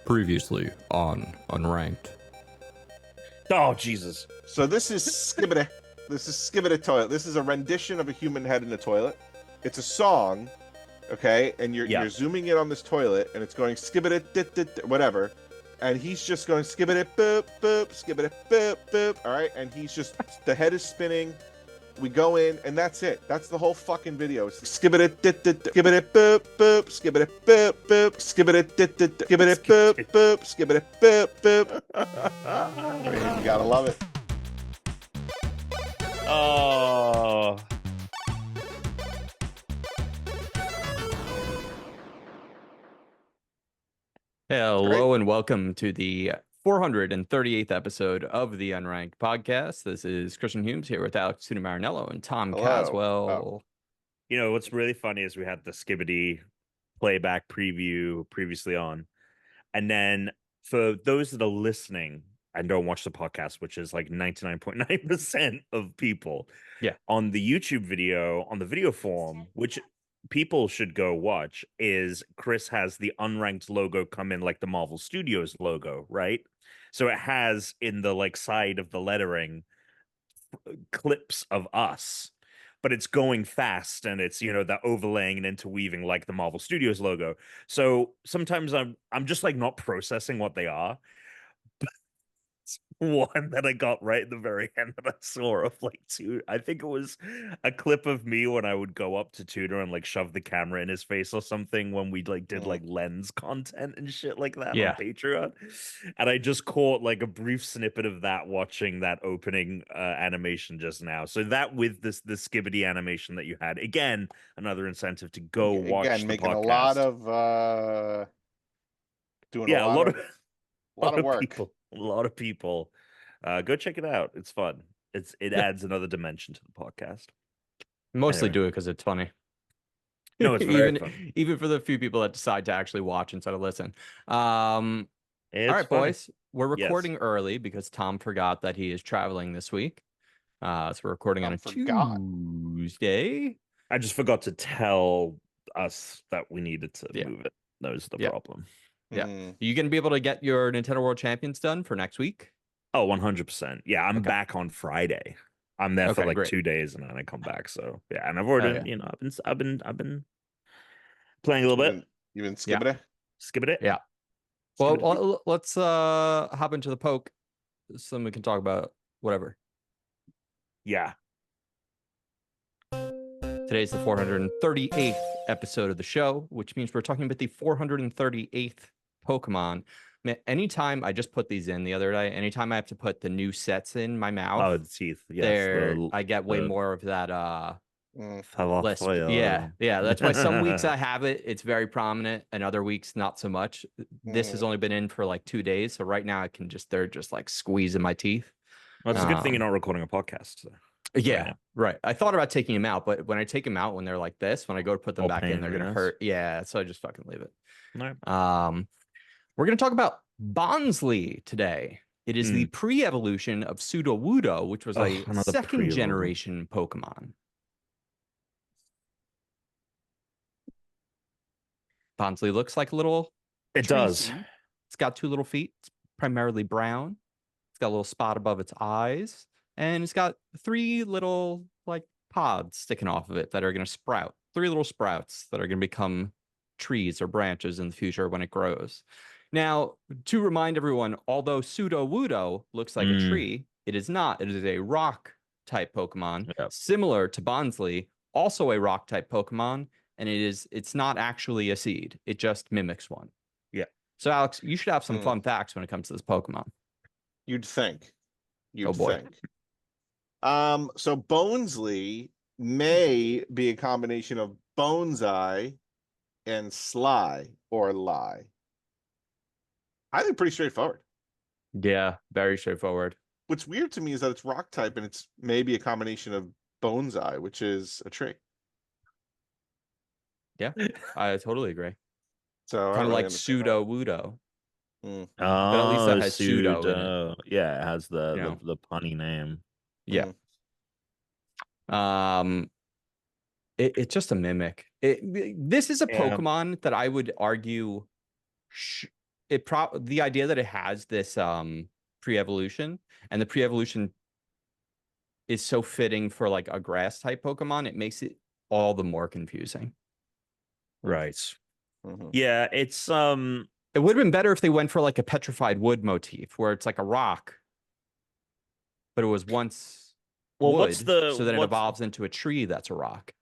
Previously on Unranked. Oh, Jesus. So this is Skibidi. This is Skibidi Toilet. This is a rendition of a human head in a toilet. It's a song, okay? And you're zooming in on this toilet, and it's going Skibidi dit dit whatever, and he's just going Skibidi boop boop Skibidi boop boop. All right, and he's just the head is spinning. We go in, and that's it. That's the whole fucking video. It's Skibidi dit dit Skibidi boop boop Skibidi boop boop Skibidi dit dit Skibidi boop boop Skibidi boop boop. I mean, you gotta love it. Oh. Hello and welcome to the 438th episode of the Unranked podcast. This is Christian Humes here with Alex Tuna Marinello and Tom Caswell. Oh. You know, what's really funny is we had the Skibidi playback preview previously on. And then for those that are listening and don't watch the podcast, which is like 99.9% of people, on the YouTube video, on the video form, which people should go watch, is Chris has the Unranked logo come in like the Marvel Studios logo, right? So it has in the like side of the lettering clips of us, but it's going fast and it's, you know, that overlaying and interweaving like the Marvel Studios logo. So sometimes I'm just like not processing what they are. One that I got right in the very end that I saw of like Tuna. I think it was a clip of me when I would go up to Tuna and like shove the camera in his face or something when we like did like lens content and shit like that on Patreon. And I just caught like a brief snippet of that watching that opening animation just now. So that with the Skibidi animation that you had, again, another incentive to go watch again, the making podcast. a lot of doing a lot of work. People. A lot of people. Go check it out. It's fun. It adds another dimension to the podcast. Mostly do it because it's funny. No, it's very fun. Even for the few people that decide to actually watch instead of listen. All right, funny. boys. We're recording early because Tom forgot that he is traveling this week. So we're recording on a Tuesday. I just forgot to tell us that we needed to move it. That was the problem. Yeah. You going to be able to get your Nintendo World Champions done for next week? Oh, 100%. Yeah, I'm back on Friday. I'm there for like great. 2 days and then I come back. So yeah, and I've already, you know, I've been playing a little bit. You've been Skibidi? Skibidi? Yeah. Well, let's hop into the poke so we can talk about whatever. Yeah. Today's the 438th episode of the show, which means we're talking about the 438th Pokemon. Man, anytime I just put these in the other day, anytime I have to put the new sets in my mouth, the teeth. Yes, I get way more of that less. Yeah. That's why some weeks I have it, it's very prominent, and other weeks not so much. This has only been in for like 2 days, so right now they're just like squeezing my teeth. Well, it's a good thing you're not recording a podcast. So. Yeah, right. I thought about taking them out, but when I take them out when they're like this, when I go to put them back in, they're gonna hurt. Yeah, so I just fucking leave it. All right. We're gonna talk about Bonsly today. It is the pre-evolution of Sudowoodo, which was a second generation Pokemon. Bonsly looks like a little. It does. It's got 2 little feet. It's primarily brown. It's got a little spot above its eyes. And it's got 3 little like pods sticking off of it that are going to sprout. 3 little sprouts that are going to become trees or branches in the future when it grows. Now, to remind everyone, although Sudowoodo looks like a tree, it is not. It is a rock type Pokemon, similar to Bonsly, also a rock type Pokemon, and it's not actually a seed. It just mimics one. Yeah. So, Alex, you should have some fun facts when it comes to this Pokemon. You'd think. Oh boy. So Bonsly may be a combination of Bonsai and Sly or Lie. I think pretty straightforward. Yeah, very straightforward. What's weird to me is that it's rock type and it's maybe a combination of Bonsai, which is a tree. Yeah, I totally agree. So kind of like Sudowoodo. But at least that has pseudo in it. Yeah, it has the punny name. Yeah. It's just a mimic. This is a Pokemon that I would argue the idea that it has this pre-evolution, and the pre-evolution is so fitting for like a grass type Pokemon, it makes it all the more confusing. Right. Mhm. Yeah, it's It would have been better if they went for like a petrified wood motif where it's like a rock, but it was once well, wood, what's the so then it evolves into a tree that's a rock.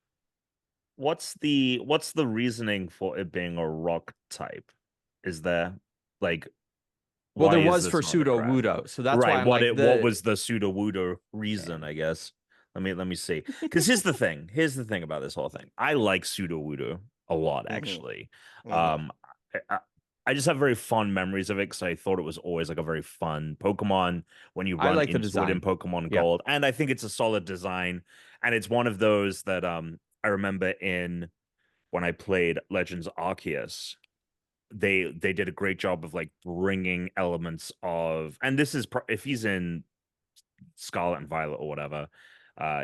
what's the reasoning for it being a rock type? Is there like Well, why there is was this for not a pseudo grass? Wudo, so that's why Right. I'm like What was the pseudo Wudo reason, Yeah. I guess? Let me see. Because here's the thing. Here's the thing about this whole thing. I like pseudo Wudo a lot, actually. Um I, I just have very fond memories of it because I thought it was always like a very fun Pokemon when you I run like the into it in design. Pokemon Yeah. Gold. And I think it's a solid design. And it's one of those that I remember in when I played Legends Arceus, they did a great job of like bringing elements of, and this is if he's in Scarlet and Violet or whatever,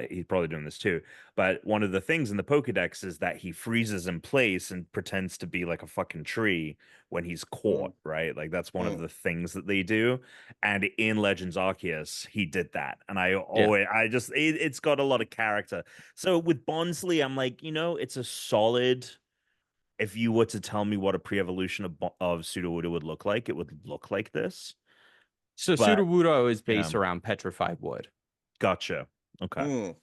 he's probably doing this too. But one of the things in the Pokedex is that he freezes in place and pretends to be like a fucking tree when he's caught, right? Like that's one of the things that they do. And in Legends Arceus, he did that. And it's got a lot of character. So with Bonsly, I'm like, it's a solid. If you were to tell me what a pre-evolution of Sudowoodo would look like, it would look like this. So But Sudowoodo is based around petrified wood. gotcha. Okay.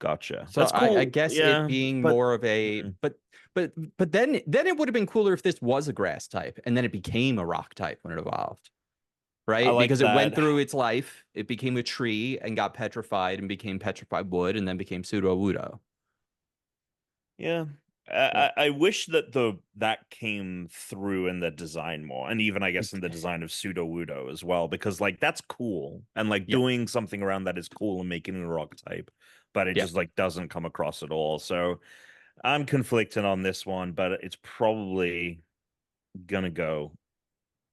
Gotcha. So That's cool. I guess it being more of a but then it would have been cooler if this was a grass type and then it became a rock type when it evolved. I Right? like Because it went that. through its life, it became a tree and got petrified and became petrified wood and then became Sudowoodo. Yeah. I wish that came through in the design more, and even I guess in the design of Sudowoodo as well, because like that's cool, and like doing something around that is cool and making a rock type, but it just like doesn't come across at all. So I'm conflicted on this one, but it's probably gonna go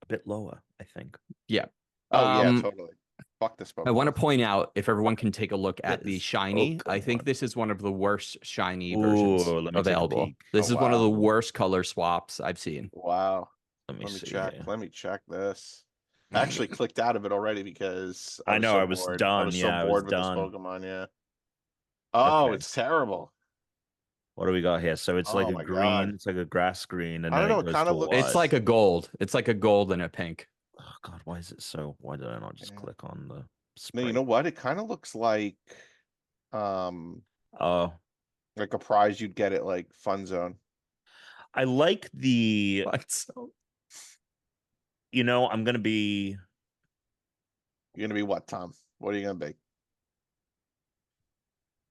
a bit lower, I think. Yeah. Oh yeah, totally. Fuck this Pokemon. I want to point out, if everyone can take a look at the shiny, I think this is one of the worst shiny versions available. This is one of the worst color swaps I've seen. Wow. Let me check. here. Let me check this. I actually clicked out of it already because I know I was done. I was so bored with this Pokemon. Yeah. Oh, Okay. it's terrible. What do we got here? So it's like a green. God. It's like a grass green, and I don't then know, it it goes kinda to looks- white. It's like a gold. It's like a gold and a pink. Oh God, why is it so? Why did I not just click on the No, spray? you know what? It kind of looks like Oh, like a prize you'd get at like Fun Zone. I like the. So I'm gonna be. You're gonna be what, Tom? What are you gonna be?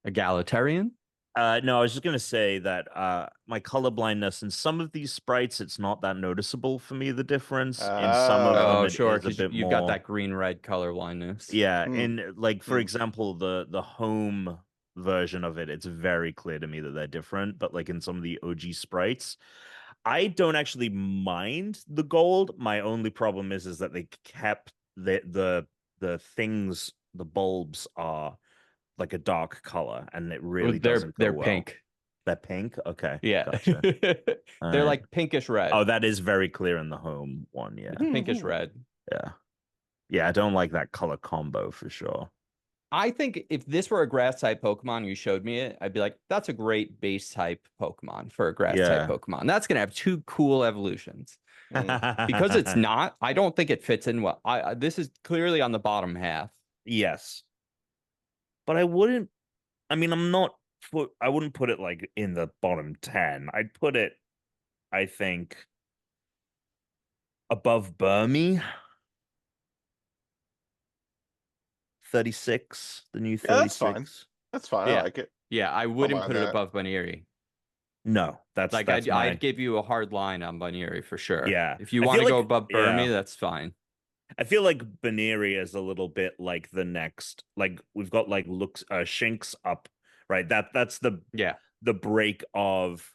a Egalitarian? No, I was just gonna say that my color blindness in some of these sprites, it's not that noticeable for me, the difference. In some of them, it sure, is a because bit you've more. got that green-red color blindness. Yeah, and like for example, the home version of it, it's very clear to me that they're different. But like in some of the OG sprites, I don't actually mind the gold. My only problem is that they kept the things, the bulbs are like a dark color, and it really doesn't go They're well. pink. They're pink? Okay. Yeah. Gotcha. They're like pinkish red. Oh, that is very clear in the home one, yeah. Pinkish red. Yeah. Yeah, I don't like that color combo for sure. I think if this were a grass type Pokemon and you showed me it, I'd be like, that's a great base type Pokemon for a grass type Pokemon. That's going to have two cool evolutions. Because it's not, I don't think it fits in well. This is clearly on the bottom half. Yes. But I wouldn't, I mean, I wouldn't put it like in the bottom 10. I'd put it, I think, above Burmy. 36, the new 36. Yeah, that's fine. That's fine. Yeah. I like it. Yeah, I wouldn't put it that. above Baneri. No, that's like I'd give you a hard line on Baneri for sure. Yeah. If you want to go above Burmy, that's fine. I feel like Baneri is a little bit like the next, like we've got like Shinx up, right? That's the break of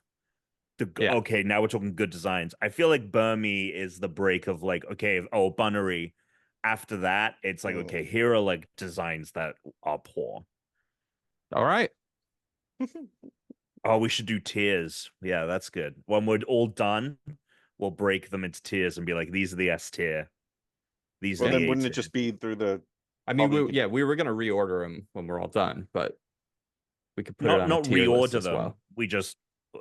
the okay, now we're talking good designs. I feel like Burmy is the break of like, okay, Baneri. After that, it's like, okay, here are like designs that are poor. All right. Oh, we should do tiers. Yeah, that's good. When we're all done, we'll break them into tiers and be like, these are the S tier. These Well, are the then A wouldn't it tier. just be through the? I mean, Probably you could- we were gonna reorder them when we're all done, but we could put it on a not tier list reorder as them. well. We just,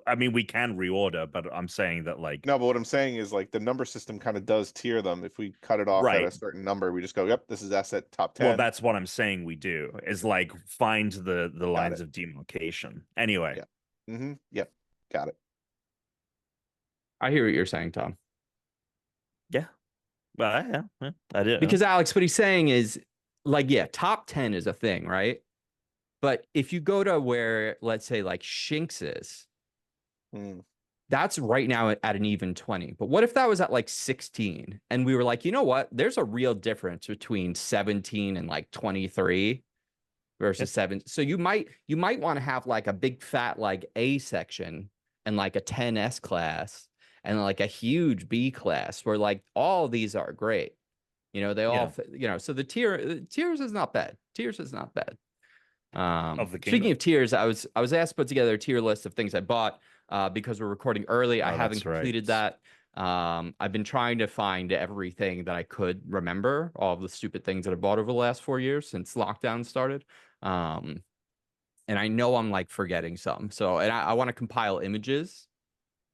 I mean, we can reorder, but I'm saying that like No, but what I'm saying is like the number system kind of does tier them. If we cut it off at Right. a certain number, we just go, yep, this is asset top 10. Well, that's what I'm saying we do, is like find the lines it. of demarcation. Anyway. Yeah. Yep. Got it. I hear what you're saying, Tom. Yeah. Well, yeah, I did. Because Alex, what he's saying is like, yeah, top 10 is a thing, right? But if you go to where, let's say, like Shinx is, that's right now at an even 20. But what if that was at like 16 and we were like, you know what? There's a real difference between 17 and like 23 versus 7. So you might want to have like a big fat like A section and like a 10S class and like a huge B class where like all these are great. You know, they all, you know, so the tiers is not bad. Tiers is not bad. Speaking of tiers, I was asked to put together a tier list of things I bought because we're recording early. I haven't completed that. I've been trying to find everything that I could remember, all of the stupid things that I bought over the last 4 years since lockdown started. And I know I'm like forgetting some. So, and I want to compile images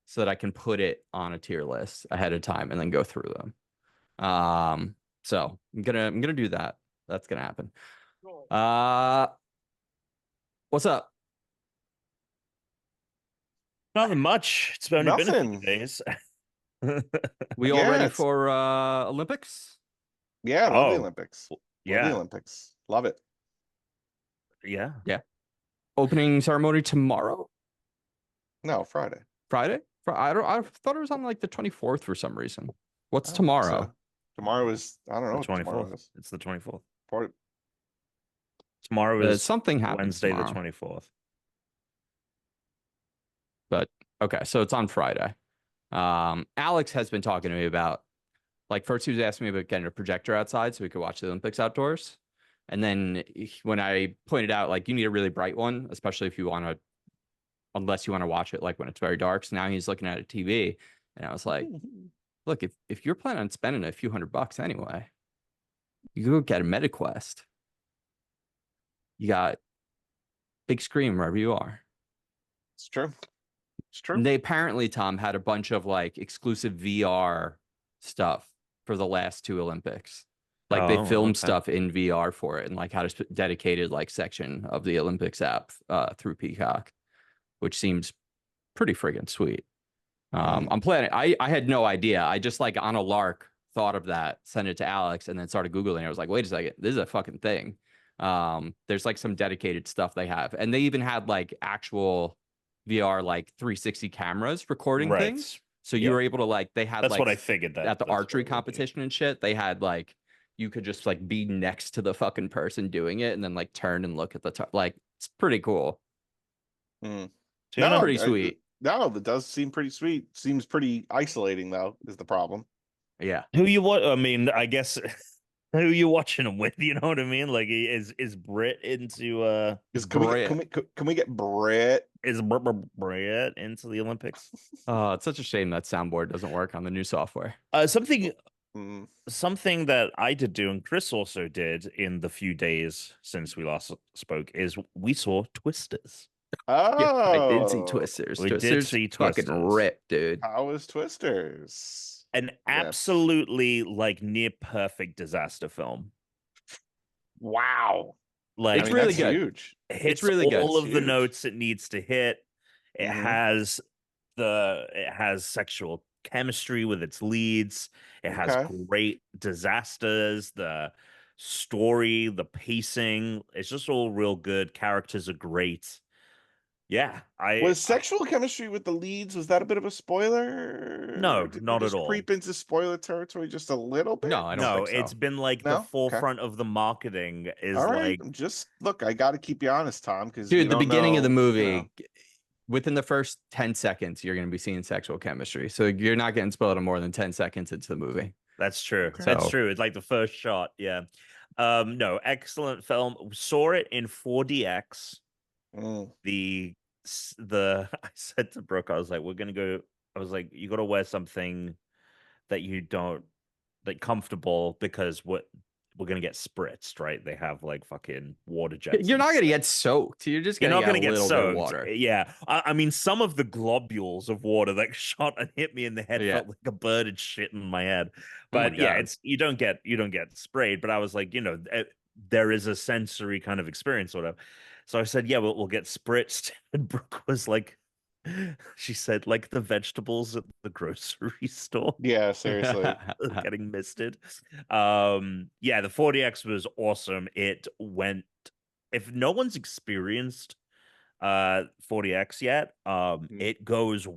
so that I can put it on a tier list ahead of time and then go through them. So I'm gonna do that. That's gonna happen. What's up? Nothing much. It's only been a few Nothing. days. We all ready for Olympics? Yeah, I love the Olympics. Yeah. Love the Olympics. Love it. Yeah. Yeah. Opening ceremony tomorrow? No, Friday. Friday? I thought it was on like the 24th for some reason. What's tomorrow? So. Tomorrow is, I don't know. The 24th. It's the 24th. Tomorrow is something happens Wednesday tomorrow. the 24th. But okay, so it's on Friday. Alex has been talking to me about, like, first he was asking me about getting a projector outside so we could watch the Olympics outdoors. And then when I pointed out, like, you need a really bright one, especially if you want to, unless you want to watch it like when it's very dark. So now he's looking at a TV, and I was like, look, if you're planning on spending a few $100 anyway, you go get a MetaQuest. You got big screen wherever you are. It's true. It's true. And they apparently, Tom, had a bunch of like exclusive VR stuff for the last 2 Olympics. Like they filmed stuff in VR for it and like had a dedicated like section of the Olympics app through Peacock, which seems pretty friggin' sweet. I'm planning. I had no idea. I just like on a lark thought of that, sent it to Alex, and then started Googling. I was like, wait a second, this is a fucking thing. There's like some dedicated stuff they have, and they even had like actual VR like 360 cameras recording things. So you were able to like, they had, that's like, what I figured that at the archery competition and shit. They had like, you could just like be next to the fucking person doing it and then like turn and look at the like, it's pretty cool. No, pretty sweet. No, that does seem pretty sweet. Seems pretty isolating though, is the problem. Yeah. Who you what? I mean, I guess who you watching them with? You know what I mean? Like, is Brit into can we get Brit? Is Brit into the Olympics? Oh, it's such a shame that soundboard doesn't work on the new software. Something that I did do, and Chris also did in the few days since we last spoke, is we saw Twisters. Oh, yeah, I did see Twisters. We did see Twisters. Fucking rip, dude. How was Twisters? An absolutely like near perfect disaster film. Wow. Like, it's really good. Huge. It's really good. All of the notes it needs to hit. It has sexual chemistry with its leads. It has great disasters. The story, the pacing, it's just all real good. Characters are great. Yeah, was sexual chemistry with the leads? Was that a bit of a spoiler? No, not at all. Creep into spoiler territory just a little bit. No, I don't think so. It's been like the forefront of the marketing is all right. Like, just look. I got to keep you honest, Tom, because dude, the beginning of the movie, within the first 10 seconds, you're going to be seeing sexual chemistry. So you're not getting spoiled in more than 10 seconds into the movie. That's true. Okay. That's true. It's like the first shot. Yeah. No, excellent film. Saw it in 4DX. I said to Brooke, I was like, we're gonna go I was like, you got to wear something that you don't like comfortable because we're gonna get spritzed, right? They have like fucking water jets. You're not gonna get soaked. You're just You're gonna not get gonna a get little bit of soaked. water. Yeah, I mean, some of the globules of water that shot and hit me in the head Yeah. felt like a bird had shit in my head. Oh my But yeah, God. it's you don't get sprayed. But I was like, there is a sensory kind of experience, sort of. So I said, yeah, we'll get spritzed. And Brooke was like, she said, like the vegetables at the grocery store Yeah, seriously. getting misted. Yeah, the 40X was awesome. It went, if no one's experienced 40X yet, it goes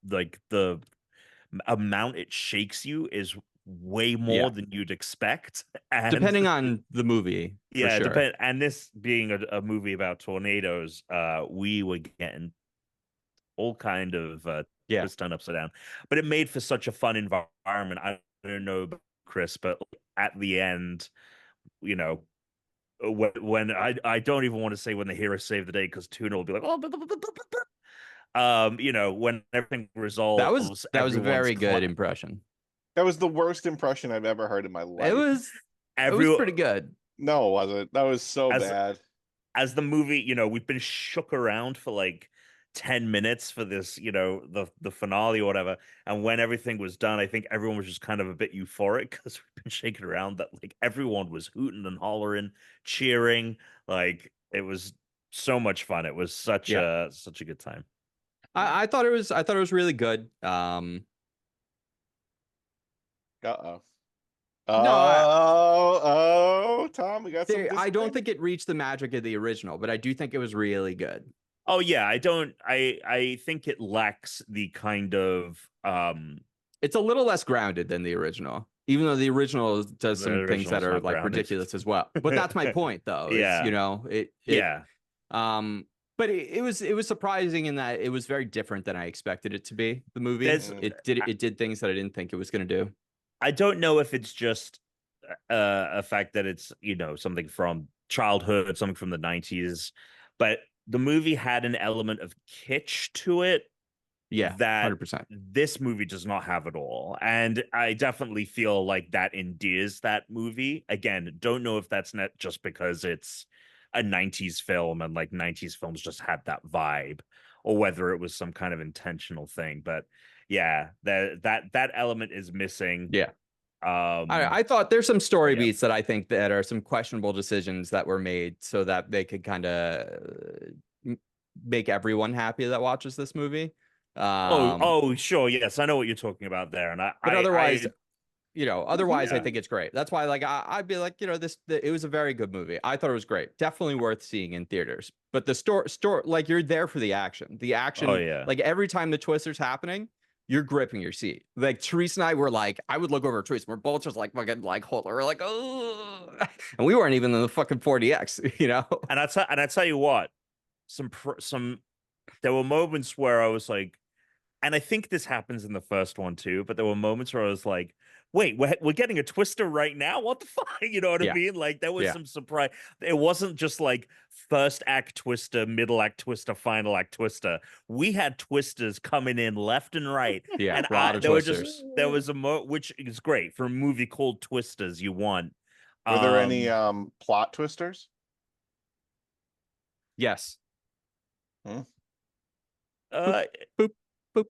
like the amount it shakes you is way more Yeah. than you'd expect. And Depending on the movie, for yeah, sure. and this being a movie about tornadoes, we were getting all kind of Yeah. twist turned upside down. But it made for such a fun environment. I don't know about Chris, but at the end, you know, when I don't even want to say when the hero saved the day because Tuna will be like, oh, when everything resolves, That was a everyone's very good impression. That was the worst impression I've ever heard in my life. It was pretty good. No, it wasn't. That was so bad. As the movie, we've been shook around for like 10 minutes for this, the finale or whatever. And when everything was done, I think everyone was just kind of a bit euphoric because we've been shaking around that like everyone was hooting and hollering, cheering. Like it was so much fun. It was such a good time. I thought it was really good. Uh-oh. No, Tom, we got some. I don't think it reached the magic of the original, but I do think it was really good. Oh yeah, I think it lacks the kind of it's a little less grounded than the original, even though the original does some things that are like ridiculous as well. But that's my point though. Yeah. But it was surprising in that it was very different than I expected it to be. The movie, it did things that I didn't think it was going to do. I don't know if it's just a fact that it's something from childhood, something from the 90s, but the movie had an element of kitsch to it. Yeah, that 100%. This movie does not have at all, and I definitely feel like that endears that movie. Again, don't know if that's not just because it's a 90s film and like 90s films just had that vibe, or whether it was some kind of intentional thing. But yeah, that element is missing. Yeah. I thought there's some story beats that I think that are some questionable decisions that were made so that they could kind of make everyone happy that watches this movie. Sure, yes, I know what you're talking about there, and otherwise, I think it's great. That's why, like, I'd be like, it was a very good movie. I thought it was great, definitely worth seeing in theaters. But the story, like, you're there for the action. Like every time the twister's happening, you're gripping your seat. Like Teresa and I were like, I would look over at Teresa, we're both just like fucking like hold her, we're like, oh, and we weren't even in the fucking 40X, And I tell you what, there were moments where I was like, and I think this happens in the first one too, but there were moments where I was like, wait, we're getting a twister right now? What the fuck? You know what I mean? Like there was some surprise. It wasn't just like first act twister, middle act twister, final act twister. We had twisters coming in left and right. Yeah, and a lot of twisters. There was which is great for a movie called Twisters. You want. Were there any plot twisters? Yes. Hmm? Boop, boop.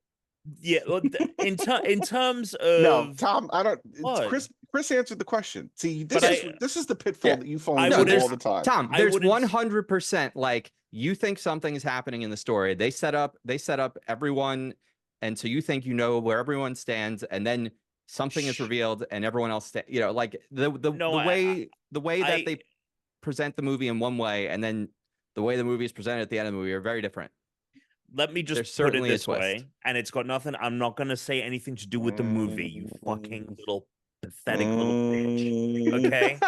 Yeah, well, in terms of no, Tom, I don't. What? Chris answered the question. See, this is the pitfall that you fall into all the time. Tom, there's 100% like you think something is happening in the story. They set up everyone, and so you think where everyone stands, and then something is revealed, and everyone else like the way that they present the movie in one way, and then the way the movie is presented at the end of the movie are very different. Let me just put it this way, and it's got nothing. I'm not going to say anything to do with the movie, you fucking little pathetic little bitch. Okay?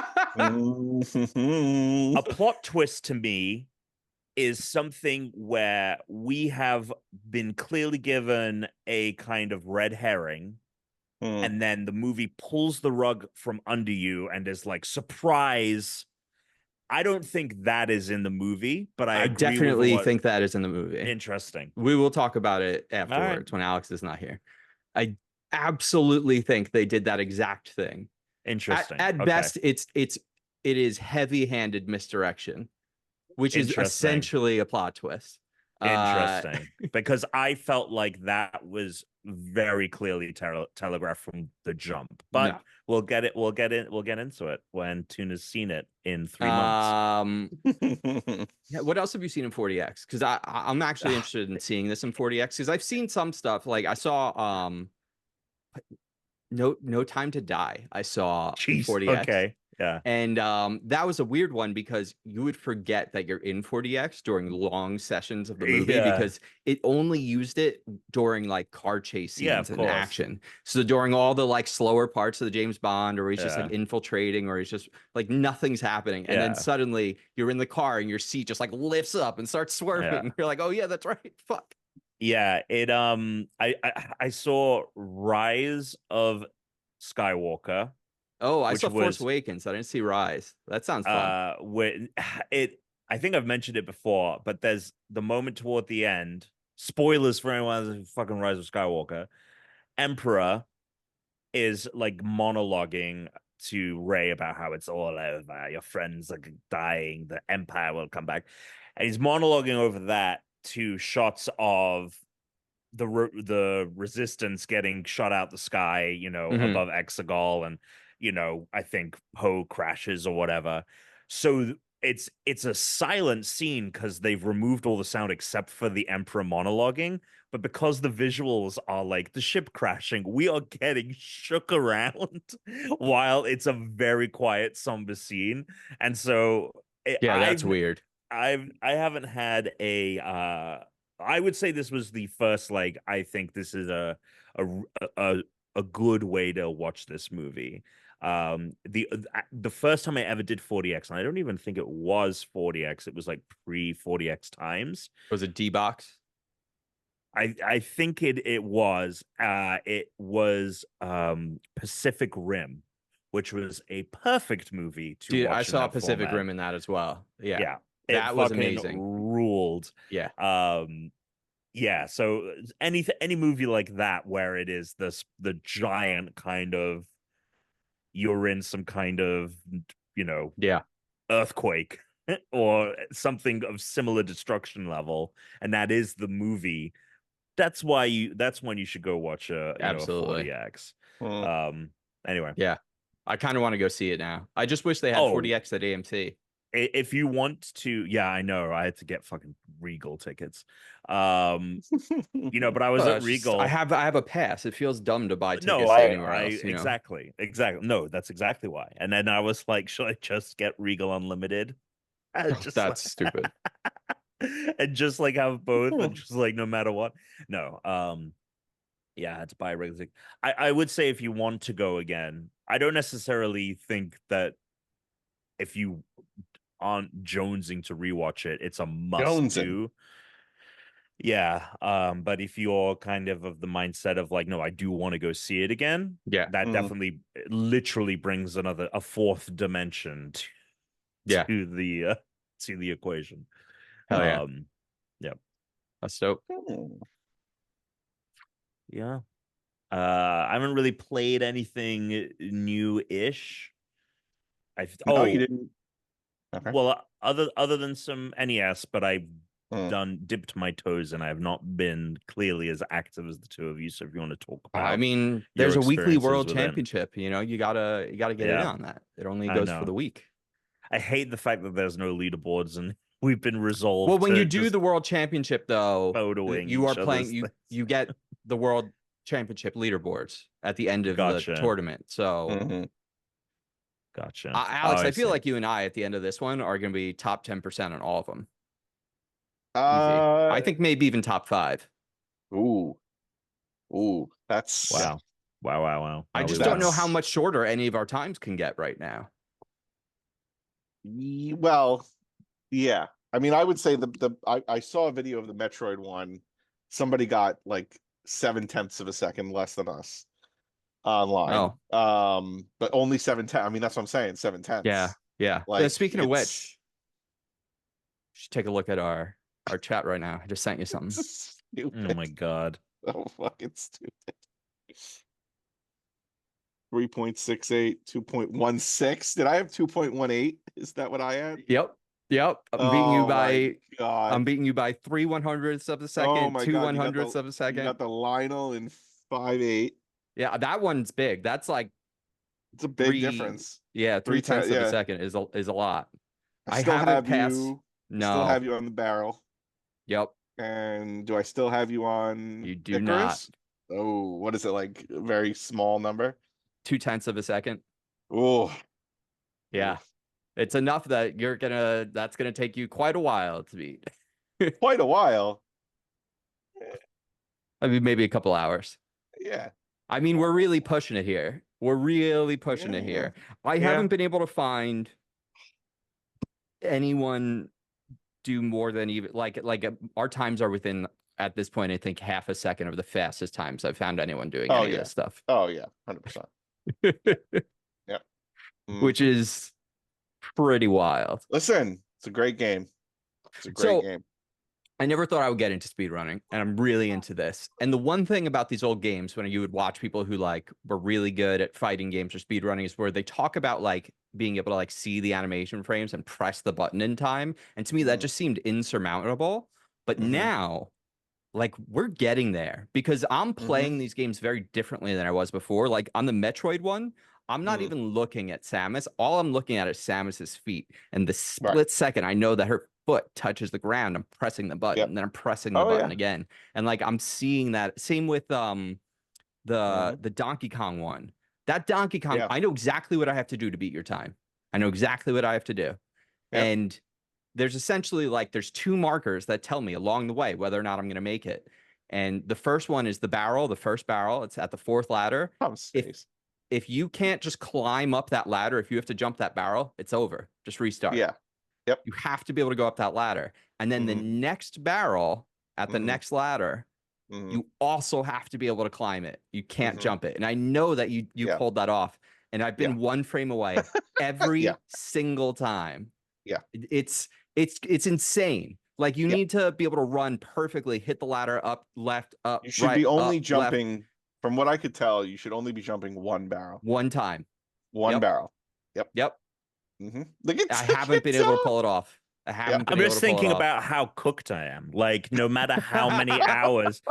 A plot twist to me is something where we have been clearly given a kind of red herring, and then the movie pulls the rug from under you and is like, surprise. I don't think that is in the movie, but I I agree definitely with what think that is in the movie. interesting. We will talk about it afterwards when Alex is not here. I absolutely think they did that exact thing. Interesting. At best, it is heavy-handed misdirection, which is essentially a plot twist. Interesting, because I felt like that was very clearly telegraphed from the jump. But No. we'll get into it when Tuna's seen it in 3 months. Yeah, what else have you seen in 40X? Because I'm actually interested in seeing this in 40X, because I've seen some stuff. Like I saw No Time to Die. I saw Jeez, 40X. okay. Yeah. And that was a weird one, because you would forget that you're in 40X during long sessions of the movie, because it only used it during like car chase scenes and action. So during all the like slower parts of the James Bond, or he's just like infiltrating, or he's just like nothing's happening. And then suddenly you're in the car and your seat just like lifts up and starts swerving. You're like, oh yeah, that's right. Fuck. Yeah, I saw Rise of Skywalker. Oh, I saw Force Awakens. I didn't see Rise. That sounds fun. I think I've mentioned it before, but there's the moment toward the end. Spoilers for anyone who's fucking Rise of Skywalker. Emperor is like monologuing to Rey about how it's all over. Your friends are dying. The Empire will come back, and he's monologuing over that to shots of the Resistance getting shot out the sky, above Exegol, and I think Poe crashes or whatever. So it's a silent scene because they've removed all the sound except for the Emperor monologuing. But because the visuals are like the ship crashing, we are getting shook around while it's a very quiet, somber scene. And so that's weird. I haven't had I would say this was the first, like, I think this is a good way to watch this movie. The first time I ever did 40X, and I don't even think it was 40X, it was like pre 40X times. Was it D-Box? I think it was Pacific Rim, which was a perfect movie to Dude, watch. I saw Pacific Rim in that as well. Yeah. That was amazing. Ruled. Yeah. Yeah, so any movie like that where it is the giant kind of, you're in some kind of earthquake or something of similar destruction level, and that is the movie. That's when you should go watch a 40X. Anyway. Yeah. I kind of want to go see it now. I just wish they had 40X at AMC. If you want to, I know I had to get fucking Regal tickets. But I was at Regal. I have a pass. It feels dumb to buy tickets anywhere else. Exactly. No, that's exactly why. And then I was like, should I just get Regal Unlimited? That's stupid. And just like have both, and just like no matter what. No. I had to buy a regular ticket. I would say if you want to go again, I don't necessarily think that if you aren't jonesing to rewatch it, it's a must do. Yeah. But if you're kind of the mindset of like, no, I do want to go see it again, that definitely literally brings a fourth dimension to the equation. Hell yeah. Yep. That's dope. Yeah. I haven't really played anything new-ish. You didn't. Okay. Well, other than some NES, but I've dipped my toes, and I have not been clearly as active as the two of you. So if you want to talk about, I mean, there's a weekly world championship. You gotta get in on that. It only goes for the week. I hate the fact that there's no leaderboards, and we've been resolved. Well, when you do the world championship, though, you are playing. You get the world championship leaderboards at the end of the tournament. So. Gotcha. Alex, I feel like you and I at the end of this one are going to be top 10% on all of them. I think maybe even top 5. Ooh, that's wow. I just don't know how much shorter any of our times can get right now. Well, yeah. I mean, I would say I saw a video of the Metroid one. Somebody got like 0.7 of a second less than us online. But only 0.7. I mean, that's what I'm saying. 0.7. Yeah. Like, speaking of which, should take a look at our chat right now. I just sent you something. This is Oh stupid. my god. So fucking stupid. 3.68, 2.16. Did I have 2.18? Is that what I had? Yep. I'm beating you Oh my by god. I'm beating you by 3/100ths of a Oh second, my two god. 100ths of a You second. got the Lionel in 5.8. Yeah, that one's big. That's like It's a big difference. 3/10 of Yeah. a second is a lot. I still haven't have passed. you. No. I still have you on the barrel. Yep. And do I still have you on You do Icarus? not. Oh, what is it, like a very small number? 0.2 of a second. Oh, Yeah. It's enough that that's gonna take you quite a while to beat. quite a while. I mean, maybe a couple hours. Yeah. I mean, we're really pushing it here. We're really pushing it here. I haven't been able to find anyone do more than even like our times are within at this point, I think, half a second of the fastest times I've found anyone doing any of this stuff. Oh yeah, 100%. Yeah. Which is pretty wild. Listen, it's a great game. It's a great game. I never thought I would get into speedrunning, and I'm really into this. And the one thing about these old games, when you would watch people who like were really good at fighting games or speedrunning, is where they talk about like being able to like see the animation frames and press the button in time. And to me, that just seemed insurmountable. But now, like, we're getting there because I'm playing these games very differently than I was before. Like on the Metroid one, I'm not even looking at Samus. All I'm looking at is Samus's feet. And the split second I know that her foot touches the ground, I'm pressing the button, and then I'm pressing the button again. And like I'm seeing that. Same with the Donkey Kong one. That Donkey Kong, I know exactly what I have to do to beat your time. I know exactly what I have to do. And there's essentially like there's two markers that tell me along the way whether or not I'm going to make it. And the first one is the first barrel. It's at the 4th ladder. If you can't just climb up that ladder, if you have to jump that barrel, it's over. Just restart. Yeah. Yep. You have to be able to go up that ladder. And then the next barrel at the next ladder, you also have to be able to climb it. You can't jump it. And I know that you pulled that off. And I've been 1 frame away every single time. Yeah. It's insane. Like you need to be able to run perfectly, hit the ladder up, left, up. You should be only jumping. Left. From what I could tell, you should only be jumping 1 barrel. One time. One barrel. Yep. I haven't been able to pull it off. I'm just thinking about how cooked I am. Like, no matter how many hours,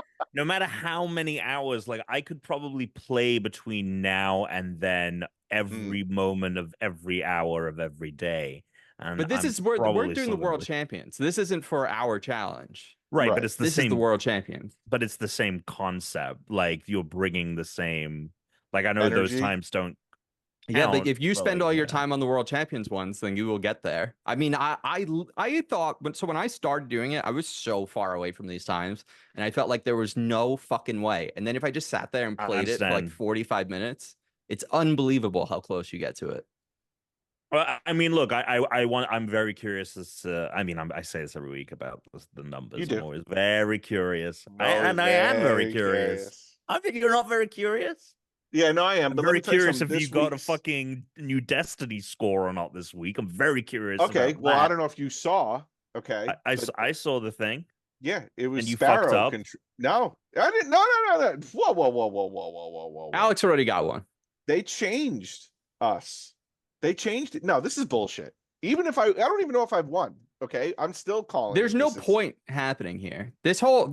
like I could probably play between now and then every moment of every hour of every day. And but this is where we're doing the world champions. This isn't for our challenge. Right, but it's the same. Is the world champions. But it's the same concept. Like you're bringing the same. Like I know those times don't. Yeah, like if you spend all your time on the world champions ones, then you will get there. I mean, I thought when I started doing it, I was so far away from these times, and I felt like there was no fucking way. And then if I just sat there and played it for like 45 minutes, it's unbelievable how close you get to it. Well, I mean, look, I'm very curious as to, I mean, I say this every week about the numbers. I'm always very curious. I am very curious. I think you're not very curious. Yeah, no, I am. I'm very curious if you got a fucking new Destiny score or not this week. I'm very curious. Okay, well, I don't know if you saw. Okay, I saw the thing. Yeah, it was. And you Sparrow fucked up. No, I didn't. No. Whoa. Alex already got one. They changed us. They changed it. No, this is bullshit. Even if I don't even know if I've won. Okay, I'm still calling. There's no point happening here. This whole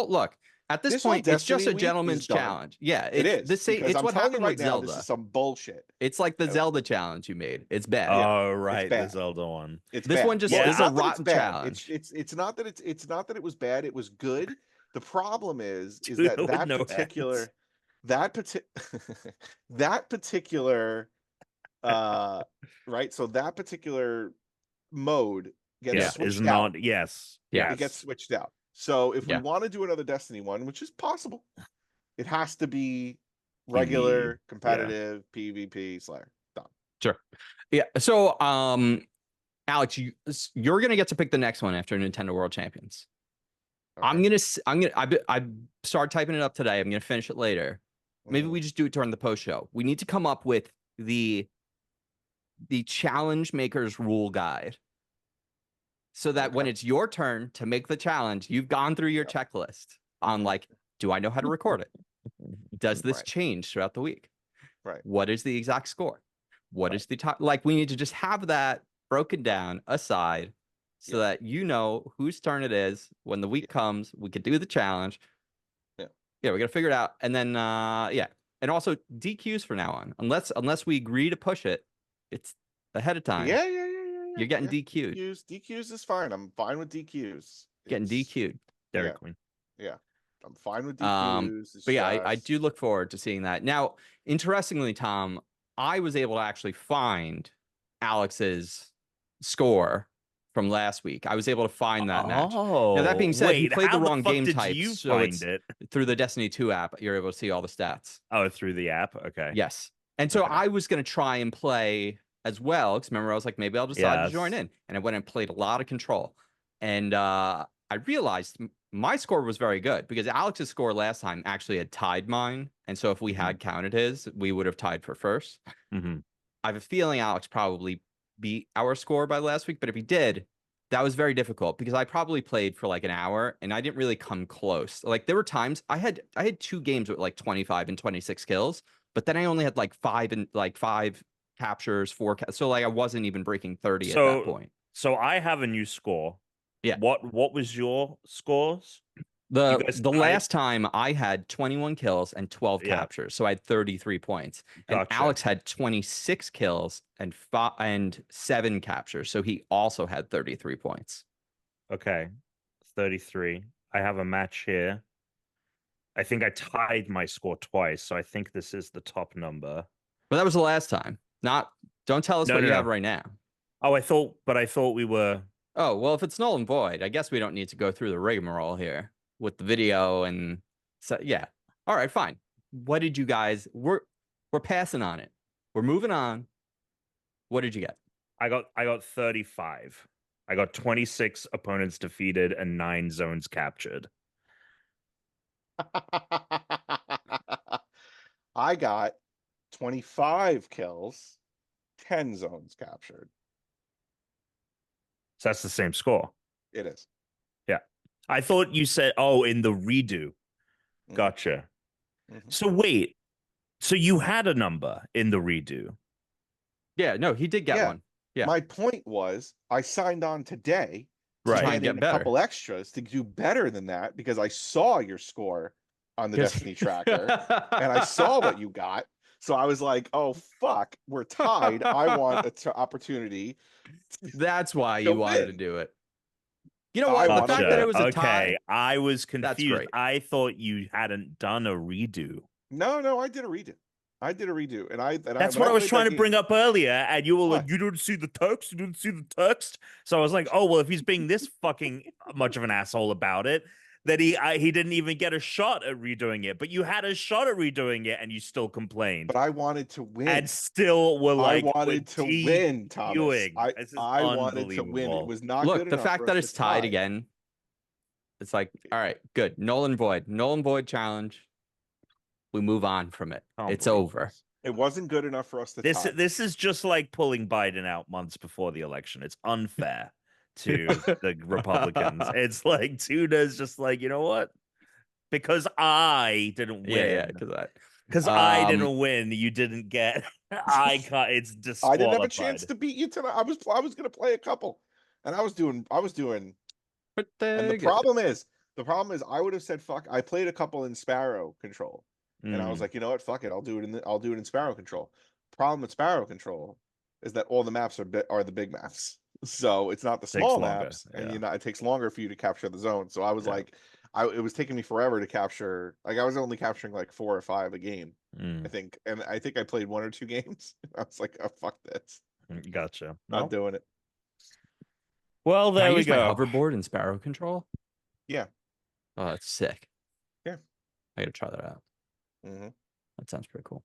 look. At this point, it's just a gentleman's challenge. Yeah, it is. It's what happened with Zelda. This is some bullshit. It's like the Zelda challenge you made. It's bad. Oh, right, the Zelda one. This one just is a rotten challenge. It's not that it was bad. It was good. The problem is that particular right. So that particular mode gets switched out. It gets switched out. So if we want to do another Destiny one, which is possible, it has to be regular, competitive, PvP Slayer. Done. Sure. Yeah. So, Alex, you're gonna get to pick the next one after Nintendo World Champions. Okay. I started typing it up today. I'm gonna finish it later. Maybe we just do it during the post show. We need to come up with the challenge makers rule guide. so that when it's your turn to make the challenge, you've gone through your checklist on like, do I know how to record it? Does this change throughout the week? Right. What is the exact score? What is the top? Like, we need to just have that broken down aside so that you know whose turn it is. When the week comes, we could do the challenge. Yeah, we got to figure it out. And then, yeah. And also DQs for now on. Unless we agree to push it, it's ahead of time. Yeah. You're getting DQ'd. DQs is fine. I'm fine with DQs. Getting DQ'd. Dairy Queen. Yeah. I'm fine with DQs. But yeah, I do look forward to seeing that. Now, interestingly, Tom, I was able to actually find Alex's score from last week. I was able to find that match. Now, that being said, he played the wrong game type. You so find it through the Destiny 2 app, you're able to see all the stats. Oh, through the app? Okay. Yes. And so I was going to try and play as well, because remember, I was like, maybe I'll decide to join in. And I went and played a lot of Control. And I realized my score was very good, because Alex's score last time actually had tied mine. And so if we had counted his, we would have tied for first. I have a feeling Alex probably beat our score by last week, but if he did, that was very difficult, because I probably played for like an hour and I didn't really come close. Like, there were times I had 2 games with like 25 and 26 kills, but then I only had like 5 captures, 4 so like I wasn't even breaking 30 at that point. So I have a new score. Yeah. What was your scores? The last time I had 21 kills and 12 captures, so I had 33 points. And Alex had 26 kills and 7 captures, so he also had 33 points. Okay, 33. I have a match here. I think I tied my score twice, so I think this is the top number. But that was the last time. Don't tell us what you have right now. Oh, I thought we were. Oh, well, if it's null and void, I guess we don't need to go through the rigmarole here with the video and so yeah. All right, fine. What did you guys? We're passing on it. We're moving on. What did you get? I got 35. I got 26 opponents defeated and 9 zones captured. I got 25 kills, 10 zones captured. So that's the same score. It is. Yeah. I thought you said, in the redo. Gotcha. So wait. So you had a number in the redo? Yeah, no, he did get one. Yeah. My point was, I signed on today to try and get a couple extras to do better than that, because I saw your score on the Destiny tracker and I saw what you got. So I was like, oh, fuck, we're tied. I want an opportunity. That's why you wanted to do it. You know what? The fact that it was a tie. I was confused. I thought you hadn't done a redo. No, I did a redo. That's what I was trying to bring up earlier, and you were like, you didn't see the text, you didn't see the text. So I was like, oh, well, if he's being this fucking much of an asshole about it, that he didn't even get a shot at redoing it. But you had a shot at redoing it, and you still complained. But I wanted to win. And still were like, I wanted to win, Thomas. I wanted to win. It was not good enough. The fact that it's tied again, it's like, all right, good. Null and void challenge. We move on from it. It's over. It wasn't good enough for us to tie. This is just like pulling Biden out months before the election. It's unfair to the Republicans. It's like Tuna's just like, you know what? Because I didn't win. Because I didn't win, you didn't get. It's disqualified. I didn't have a chance to beat you tonight. I was gonna play a couple, and I was doing. And the problem is, I would have said fuck. I played a couple in Sparrow Control, and I was like, you know what, fuck it, I'll do it in Sparrow Control. Problem with Sparrow Control is that all the maps are the big maps, so it's not the small maps, and it takes longer for you to capture the zone. So I was like, it was taking me forever to capture. Like, I was only capturing like 4 or 5 a game, I think, and I think I played 1 or 2 games. I was like, oh, fuck this. Gotcha. Not doing it. Well, there we go. Hoverboard and Sparrow Control. Yeah. Oh, that's sick. Yeah. I gotta try that out. That sounds pretty cool.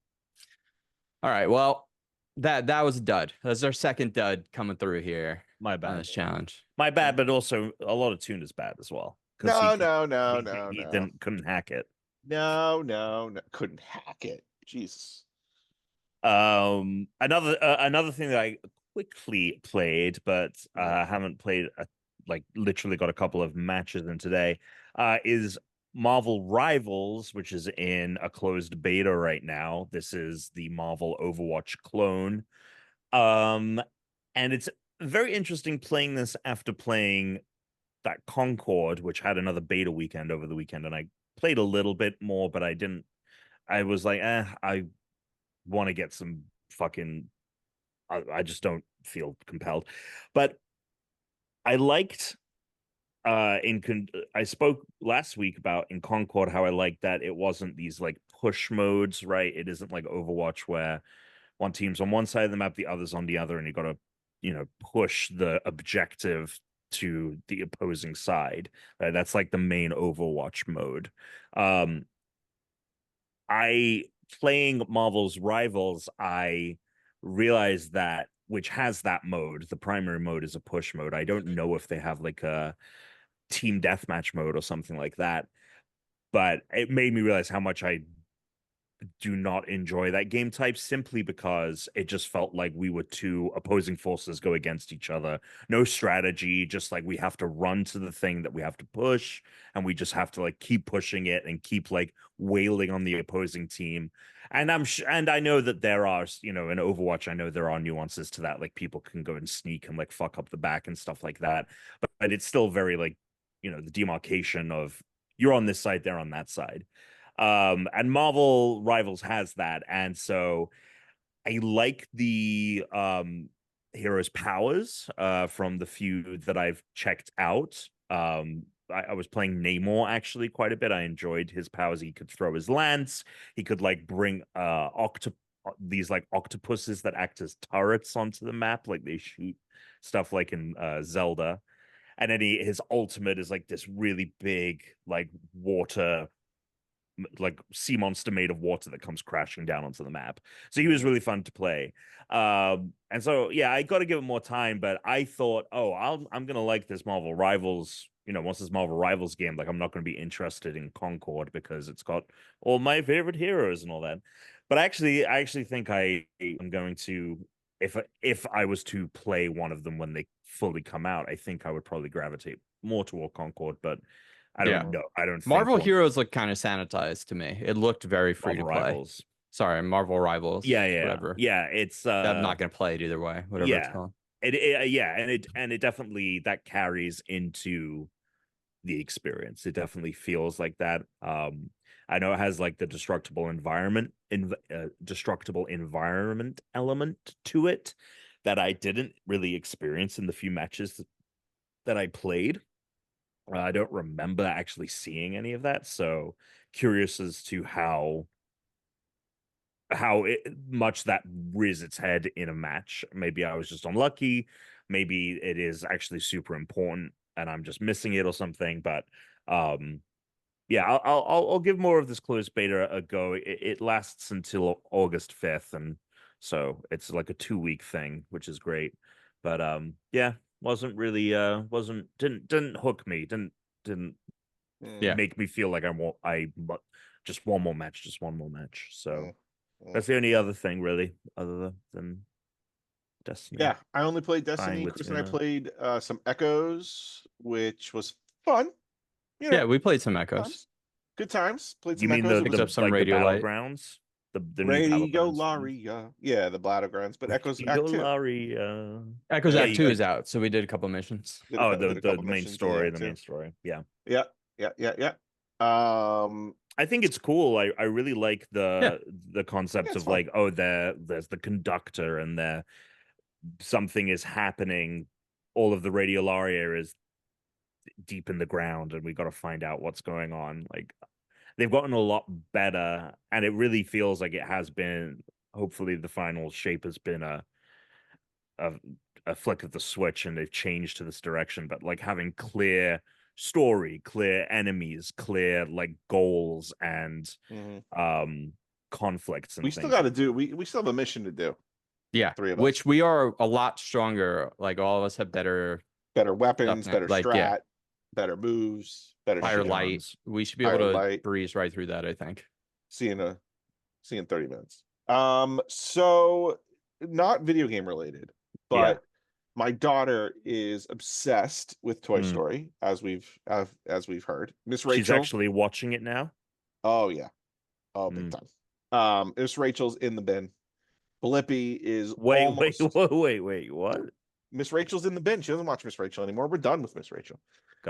All right. Well, that was a dud. That's our second dud coming through here. My bad. On this challenge. My bad, but also a lot of Tuna's bad as well. No. He couldn't hack it. No. Couldn't hack it. Jesus. Another thing that I quickly played, but haven't played like literally got a couple of matches in today, is Marvel Rivals, which is in a closed beta right now. This is the Marvel Overwatch clone. And it's very interesting playing this after playing that Concord, which had another beta weekend over the weekend, and I played a little bit more, but I was like, I want to get some fucking I just don't feel compelled. But I liked I spoke last week about in Concord how I liked that it wasn't these like push modes, right? It isn't like Overwatch where one team's on one side of the map, the other's on the other, and you got to, push the objective to the opposing side. Right? That's like the main Overwatch mode. I playing Marvel's Rivals, I realized that which has that mode. The primary mode is a push mode. I don't know if they have like a team deathmatch mode or something like that, but it made me realize how much I do not enjoy that game type simply because it just felt like we were two opposing forces go against each other. No strategy, just like we have to run to the thing that we have to push, and we just have to like keep pushing it and keep like wailing on the opposing team. And and I know that there are, in Overwatch, I know there are nuances to that. Like people can go and sneak and like fuck up the back and stuff like that. But it's still very like, the demarcation of you're on this side, they're on that side. And Marvel Rivals has that, and so I like the heroes' powers from the few that I've checked out. I was playing Namor actually quite a bit. I enjoyed his powers. He could throw his lance. He could like bring these like octopuses that act as turrets onto the map, like they shoot stuff like in Zelda. And then his ultimate is like this really big like water, like sea monster made of water that comes crashing down onto the map. So he was really fun to play. And so yeah, I got to give it more time. But I thought, I'm gonna like this Marvel Rivals. Once this Marvel Rivals game, like I'm not going to be interested in Concord because it's got all my favorite heroes and all that. But I actually think I am going to, if I was to play one of them when they fully come out, I think I would probably gravitate more toward Concord. But I don't know. I don't think Marvel Heroes look kind of sanitized to me. It looked very free to play. Rivals. Sorry, Marvel Rivals. Yeah. Whatever. Yeah, it's I'm not gonna play it either way. Whatever it's called. And it definitely that carries into the experience. It definitely feels like that. I know it has like the destructible environment element to it that I didn't really experience in the few matches that I played. I don't remember actually seeing any of that, so curious as to how much that rears its head in a match. Maybe I was just unlucky. Maybe it is actually super important and I'm just missing it or something. But yeah, I'll give more of this closed beta a go. It lasts until August 5th, and so it's like a 2-week thing, which is great. But yeah, wasn't really didn't hook me. Didn't make me feel like I just one more match. So that's the only other thing really, other than Destiny. Yeah, I only played Destiny. Chris and I played some Echoes, which was fun. Yeah, we played some Echoes. Good times. Played some You mean Echoes. Picked up some like Radio the Light. Battlegrounds? The Radio Laria. Yeah, the Battlegrounds. But Echoes Act 2. Echoes Act 2 is out, so we did a couple missions. The main story, main story. Yeah. I think it's cool. I really like the concept of like, there's the conductor and something is happening. All of the radiolaria is deep in the ground and we got to find out what's going on. Like they've gotten a lot better and it really feels like it has been, hopefully the final shape has been a flick of the switch and they've changed to this direction. But like having clear story, clear enemies, clear like goals and conflicts and we still got to do we still have a mission to do. Yeah, 3 of us. Which we are a lot stronger. Like all of us have better weapons, better strat, better moves, better fire light. We should be able to breeze right through that, I think. See in 30 minutes. So not video game related, but My daughter is obsessed with Toy Hmm. Story, as we've heard. Miss She's Rachel. actually watching it now. Oh yeah. Oh, big time. Miss Rachel's in the bin. Blippi is Wait, almost. what? Miss Rachel's in the bin. She doesn't watch Miss Rachel anymore. We're done with Miss Rachel.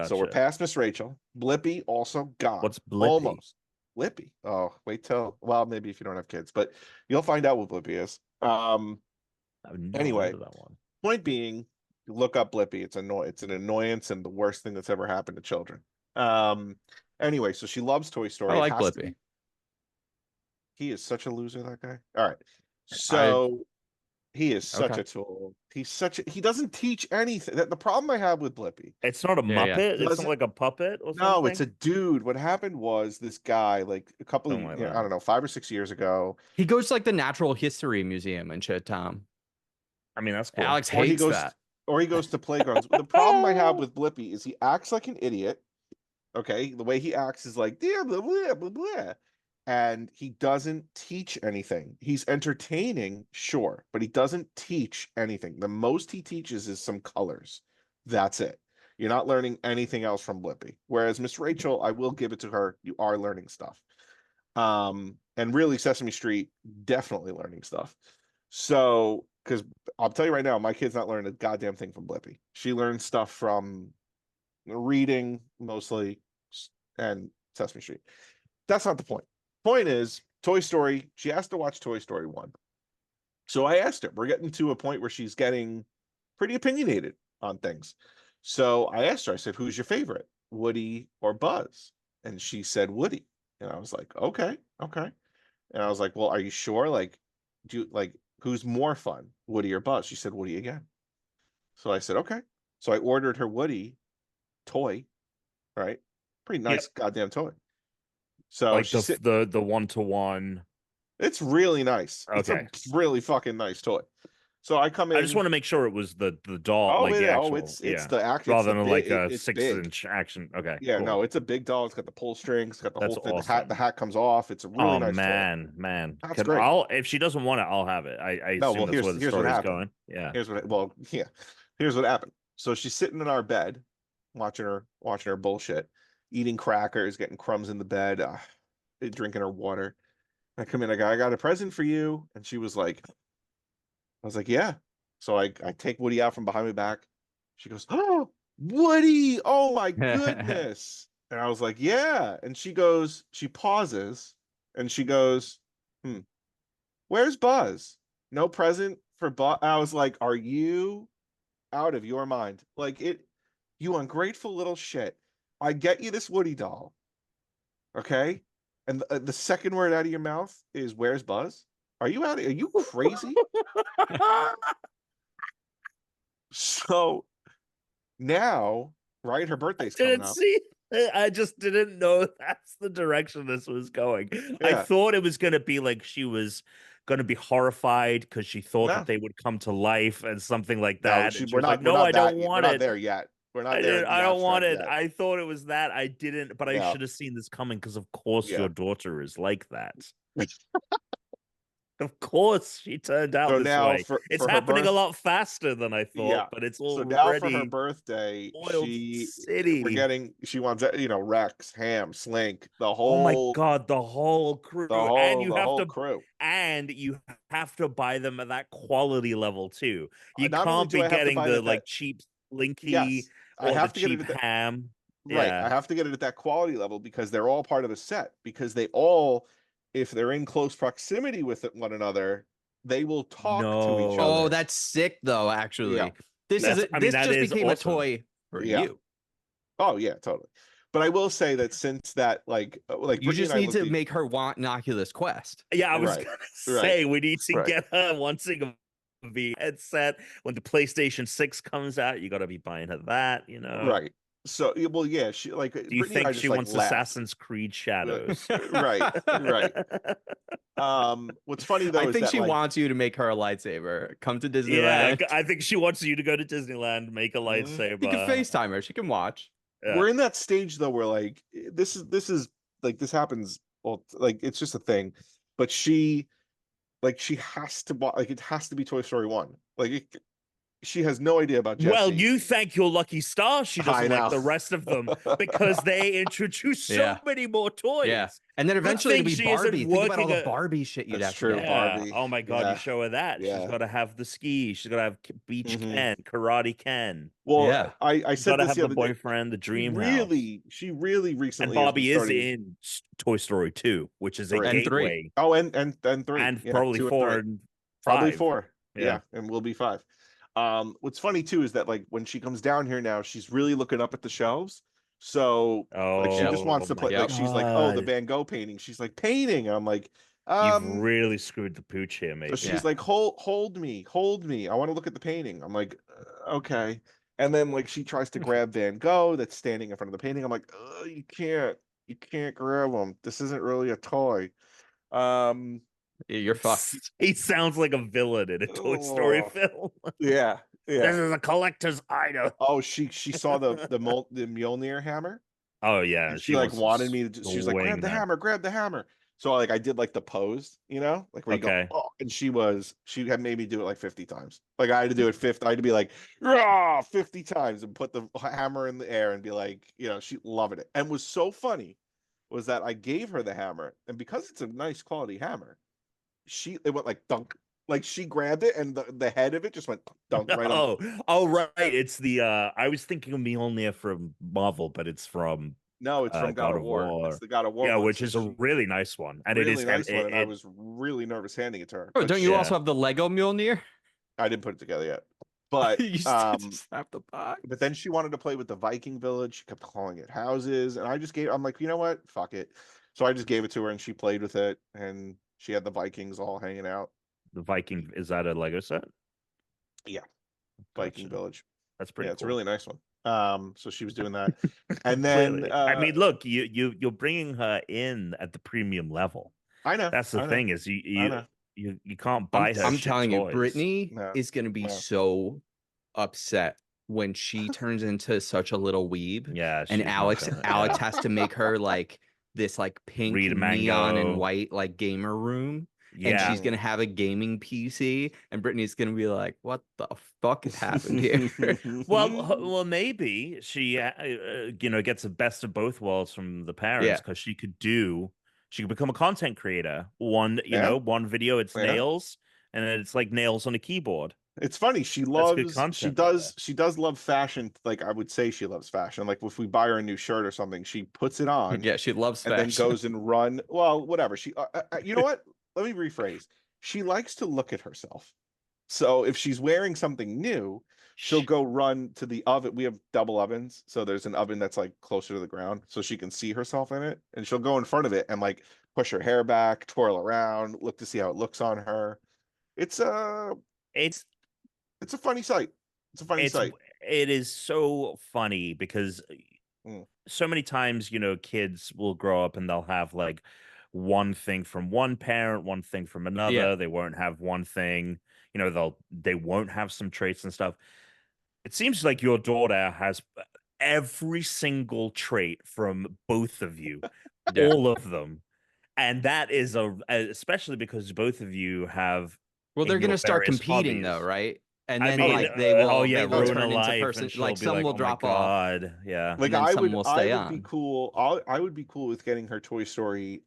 So we're Gotcha. past Miss Rachel. Blippi also gone. What's Blippi? Almost. Blippi. Oh, wait till. Well, maybe if you don't have kids, but you'll find out what Blippi is. I've not Anyway, heard of that one. point being, look up Blippi. It's an annoyance and the worst thing that's ever happened to children. Anyway, so she loves Toy Story. I like Blippi. He is such a loser, that guy. All right. So he is such a tool. He doesn't teach anything. The problem I have with Blippi. It's not a Muppet. It's not like a puppet or something. No, it's a dude. What happened was this guy, like a couple of, I don't know, 5 or 6 years ago. He goes to like the Natural History Museum and shit, Tom. I mean, that's cool. Alex hates that. Or he goes to playgrounds. The problem I have with Blippi is he acts like an idiot. Okay, the way he acts is like blah, blah, blah, blah, blah. And he doesn't teach anything. He's entertaining, sure, but he doesn't teach anything. The most he teaches is some colors. That's it. You're not learning anything else from Blippi. Whereas Miss Rachel, I will give it to her, you are learning stuff. And really Sesame Street, definitely learning stuff. So, because I'll tell you right now, my kid's not learning a goddamn thing from Blippi. She learns stuff from reading mostly and Sesame Street. That's not the point. Point is, Toy Story, she has to watch Toy Story 1. So I asked her, we're getting to a point where she's getting pretty opinionated on things. So I asked her, I said, who's your favorite, Woody or Buzz? And she said Woody. And I was like, okay. And I was like, well, are you sure? Like, who's more fun, Woody or Buzz? She said Woody again. So I said, okay. So I ordered her Woody toy, right? Pretty nice goddamn toy. So like the 1-to-1. It's really nice. Okay. It's a really fucking nice toy. So I come in. I just want to make sure it was the doll, oh, like the actual. it's the actual, rather than like a it's 6-inch action. Okay. Yeah, cool. no, it's a big doll. It's got the pull strings. It's got the That's whole thing. awesome. The hat comes off. It's a really nice toy. Man. That's great. If she doesn't want it, I'll have it. I assume that's where the story's going. Yeah. Here's what happened. So she's sitting in our bed, watching her bullshit, eating crackers, getting crumbs in the bed, drinking her water. I come in, I got a present for you. And she was like, I was like, yeah. So I take Woody out from behind my back. She goes, oh, Woody. Oh my goodness. And I was like, yeah. And she pauses and she goes, where's Buzz? No present for Buzz. I was like, are you out of your mind? Like, you ungrateful little shit. I get you this Woody doll. Okay. And the second word out of your mouth is where's Buzz? Are you crazy? So now, right, her birthday's coming up. I just didn't know that's the direction this was going. Yeah. I thought it was going to be like she was going to be horrified because she thought that they would come to life and something like that. We're not there yet. We're not there. I don't want it. I thought it was that. I didn't, but I should have seen this coming because, of course, your daughter is like that. Of course, she turned out this way. It's happening a lot faster than I thought, but it's already. So now for her birthday, she wants, Rex, Ham, Slink, the whole. Oh my god, the whole crew, and you have to buy them at that quality level too. You can't be getting the cheap Slinky or the cheap Ham. Right, I have to get it at that quality level because they're all part of a set. Because they all, if they're in close proximity with one another, they will talk to each other. Oh, that's sick, though. Actually, this just became a toy for you. Oh yeah, totally. But I will say that since that, like you just need to make her want an Oculus Quest. Yeah, I was gonna say we need to get her wanting a VR headset. When the PlayStation 6 comes out, you got to be buying her that. Right. So, well, yeah, she like. Do you think she wants Assassin's Creed Shadows? Right. What's funny though, I think she wants you to make her a lightsaber. Come to Disneyland. Yeah, I think she wants you to go to Disneyland, make a lightsaber. You can FaceTime her. She can watch. Yeah. We're in that stage though, where like this is like this happens. Well, like it's just a thing, but she has to, like it has to be Toy Story 1. Like She has no idea about Jesse. Well, you thank your lucky star she I doesn't like know. the rest of them because they introduce so Yeah. many more toys. Yeah. And then Good eventually it'll thing be she isn't Barbie. Think about all the working Barbie shit you'd That's have true. to get. Yeah. Barbie. Oh my God, Yeah. you show her that. She's Yeah. got to have the ski. She's got to have beach Mhm. Ken, karate Ken. Well, Yeah. I She's said got to this have the the other day. boyfriend, the dream house. She really And recently has been Bobby is starting in Toy Story 2, which is a Three. And 3. gateway. Oh, and 3. And Yeah, probably 2 and 4 3. and 5. Probably 4. Yeah. Yeah, and we'll be 5. What's funny too is that like when she comes down here now, she's really looking up at the shelves. So like she just wants to my play. Like she's like, oh, the God. Van Gogh painting. She's like painting. And I'm like, You've really screwed the pooch here, mate. so she's Yeah. like, hold me. I want to look at the painting. I'm like, okay. And then like she tries to grab Van Gogh that's standing in front of the painting. I'm like, you can't grab him. This isn't really a toy. You're fucked. He sounds like a villain in a Toy Story Oh. film. Yeah, This yeah. is a collector's item. Oh, she saw the Mjolnir hammer. Oh yeah, And she like wants wanted me to. She was like, swing grab the hammer. So like I did like the pose, like where you Okay. go, oh, and she had made me do it like 50 times. Like I had to do it 50. I had to be like, rah, 50 times and put the hammer in the air and be like, she loved it. And was so funny was that I gave her the hammer, and because it's a nice quality hammer, it went like dunk. Like she grabbed it and the head of it just went dunk right on. Oh right. It's the I was thinking of Mjolnir from Marvel, but it's from No, it's from God of War. It's the God of War Yeah, one. which So is a really nice one. And really it is nice one, and I was really nervous handing it to her. Oh, But don't you also have the Lego Mjolnir? I didn't put it together yet. But You just have the box. but then she wanted to play with the Viking village. She kept calling it houses, and I'm like, you know what? Fuck it. So I just gave it to her, and she played with it, and she had the Vikings all hanging out. The Viking, is that a Lego set? Yeah. Gotcha. Viking village. That's pretty cool. It's a really nice one. So she was doing that. And then I mean, look, you're bringing her in at the premium level. I know. That's the thing is you can't buy her. I'm telling you, toys. Brittany is going to be so upset when she turns into such a little weeb. Yeah, and she's not Alex gonna- has to make her like this like pink Read a neon and mango. white like gamer room. Yeah, And she's gonna have a gaming PC, and Brittany's gonna be like, "What the fuck has happened here?" well, maybe she, gets the best of both worlds from the parents because she could become a content creator. One video, it's nails, and then it's like nails on a keyboard. It's funny. She does love fashion. Like I would say she loves fashion. Like if we buy her a new shirt or something, she puts it on. Yeah, she loves fashion. And then goes and run. Well, whatever. She, you know what? Let me rephrase. She likes to look at herself. So if she's wearing something new, she'll go run to the oven. We have double ovens. So there's an oven that's like closer to the ground so she can see herself in it. And she'll go in front of it and like push her hair back, twirl around, look to see how it looks on her. It's a funny sight. It's a funny sight. It is so funny because so many times, kids will grow up and they'll have like one thing from one parent, one thing from another. Yeah. They won't have one thing, they won't have some traits and stuff. It seems like your daughter has every single trait from both of you, all of them. And that is especially because both of you have. Well, they're going to start competing hobbies. though, right? And then they will turn ruin a into life, person. and Like some be will oh drop my off. God. Yeah. Like I would be cool. I would be cool with getting her Toy Story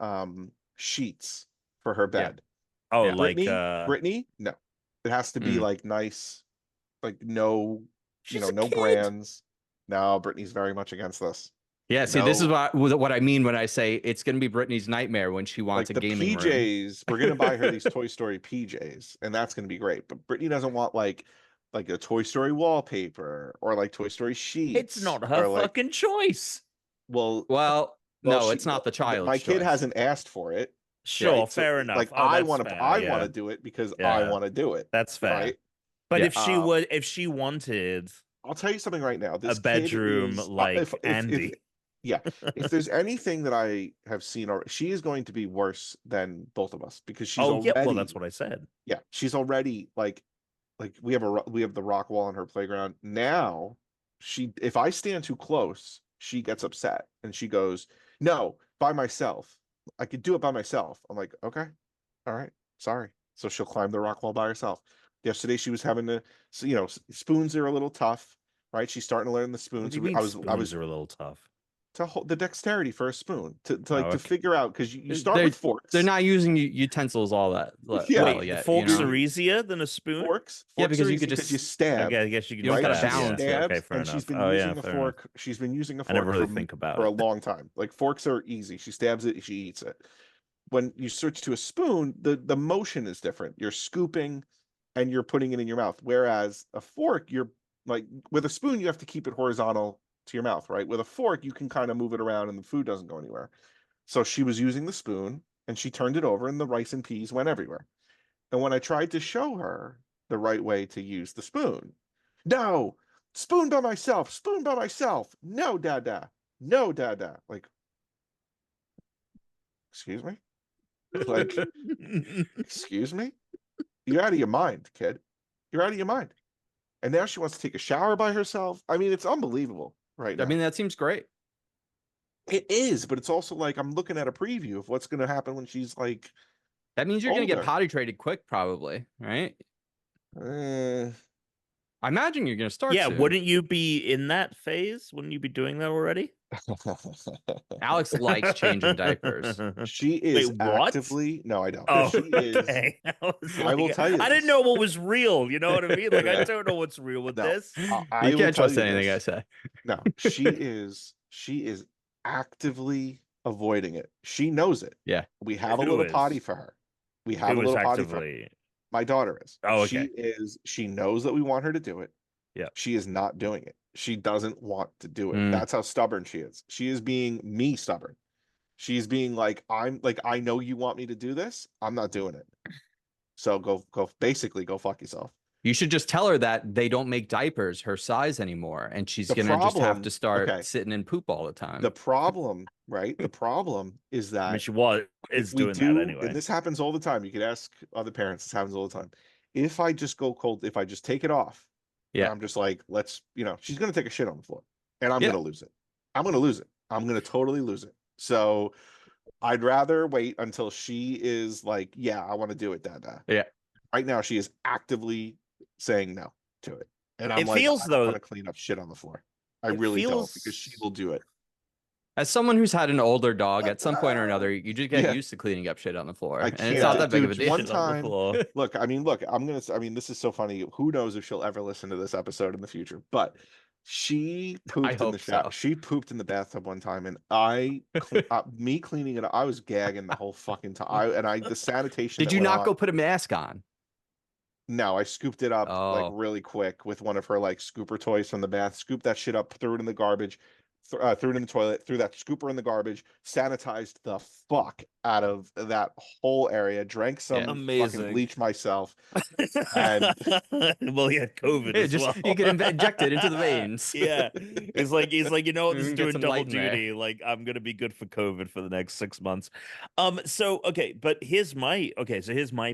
sheets for her bed. Yeah. Oh, Brittany? No. It has to be like nice, like no, She's no brands. No, Brittany's very much against this. Yeah, see, this is what I mean when I say it's going to be Brittany's nightmare when she wants like a gaming PJs. room. We're going to buy her these Toy Story PJs, and that's going to be great. But Brittany doesn't want like a Toy Story wallpaper or like Toy Story sheets. It's not her fucking choice. Well, no, it's not the child's My kid choice. hasn't asked for it. Sure, right? fair enough. Like I want to do it because I want to do it. That's fair. Right? But if she wanted, I'll tell you something right now. This a bedroom kid is, like Andy. If there's anything that I have seen, she is going to be worse than both of us because she's well, that's what I said. Yeah, she's already like we have the rock wall on her playground now. If I stand too close, she gets upset and she goes, "No, by myself. I could do it by myself." I'm like, "Okay, all right, sorry." So she'll climb the rock wall by herself. Yesterday she was having to, so, you know, spoons are a little tough, right? She's starting to learn the What spoons. do you mean I was spoons are a little tough? to hold the dexterity for a spoon to Oh, like to okay. figure out, because you start with forks. They're not using utensils all that Yeah. well Wait, yet. forks you know? are easier than a spoon? Forks Yeah, because are you easy could just you stab. Okay, I guess you can You don't just gotta stab, balance yeah. it. Okay, fair and enough. she's been Oh, using yeah, a fair fork. enough. She's been using a I never fork really think about for a it. long time. Like forks are easy. She stabs it, she eats it. When you switch to a spoon, the motion is different. You're scooping and you're putting it in your mouth. Whereas a fork, you're like, with a spoon, you have to keep it horizontal to your mouth, right? With a fork, you can kind of move it around and the food doesn't go anywhere. So she was using the spoon and she turned it over and the rice and peas went everywhere. And when I tried to show her the right way to use the spoon, no, spoon by myself, spoon by myself. No, dada. No, dada. Like, excuse me? Like, excuse me? You're out of your mind, kid. You're out of your mind. And now she wants to take a shower by herself. I mean, it's unbelievable right now. I mean, that seems great. It is, but it's also like I'm looking at a preview of what's going to happen when she's like, That means you're gonna get older. potty trained quick, probably, right? eh. I imagine you're gonna start. Yeah, soon. wouldn't you be in that phase? Wouldn't you be doing that already? Alex likes changing diapers. She is Wait, what? actively. No, I don't. Oh, She is. okay. I will tell you I didn't this. know what was real. You know what I mean? Like, I Yeah. don't know what's real with No, this. I You will can't tell trust you anything this. I say. No, she is. She is actively avoiding it. She knows it. Yeah. We have a Who little is? potty for her. We have Who a is little potty for her. actively? My daughter is. Oh, She okay. is. She knows that we want her to do it. Yeah. She is not doing it. She doesn't want to do it. Mm. That's how stubborn she is. She is being me stubborn. She's being like, I know you want me to do this. I'm not doing it. So basically go fuck yourself. You should just tell her that they don't make diapers her size anymore, and she's The gonna just have problem- to start okay. sitting in poop all the time. The problem, right? The problem is I mean, that she was if we doing do, that anyway. and this happens all the time. You could ask other parents. This happens all the time. If I just go cold, if I just take it off, Yeah. and I'm just like, let's, she's gonna take a shit on the floor, and I'm Yeah. gonna lose it. I'm gonna lose it. I'm gonna totally lose it. So I'd rather wait until she is like, yeah, I want to do it, Dada. Yeah. Right now, she is actively saying no to it, and I'm It like, feels, I though- don't want to clean up shit on the floor. I really don't, because she will do it. As someone who's had an older dog, at some point or another, you just get Yeah. used to cleaning up shit on the floor, I and can't, it's not that big of a dude, deal. one Shit on the time- floor. Look, I mean, this is so funny. Who knows if she'll ever listen to this episode in the future? But she pooped in the hope shower. so. She pooped in the bathtub one time, and me cleaning it, I was gagging the whole fucking time. The sanitation. Did that you went not on- go put a mask on? No, I scooped it up like Oh. really quick with one of her like scooper toys from the bath. Scooped that shit up, threw it in the garbage, threw it in the toilet, threw that scooper in the garbage, sanitized the fuck out of that whole area, drank some fucking Amazing. bleach myself. And- well, he had COVID Yeah, as just well. you can inject it into the veins. Yeah, he's like, you know what, this is Get doing some double light in there. duty. Like, I'm gonna be good for COVID for the next 6 months. So okay, but here's my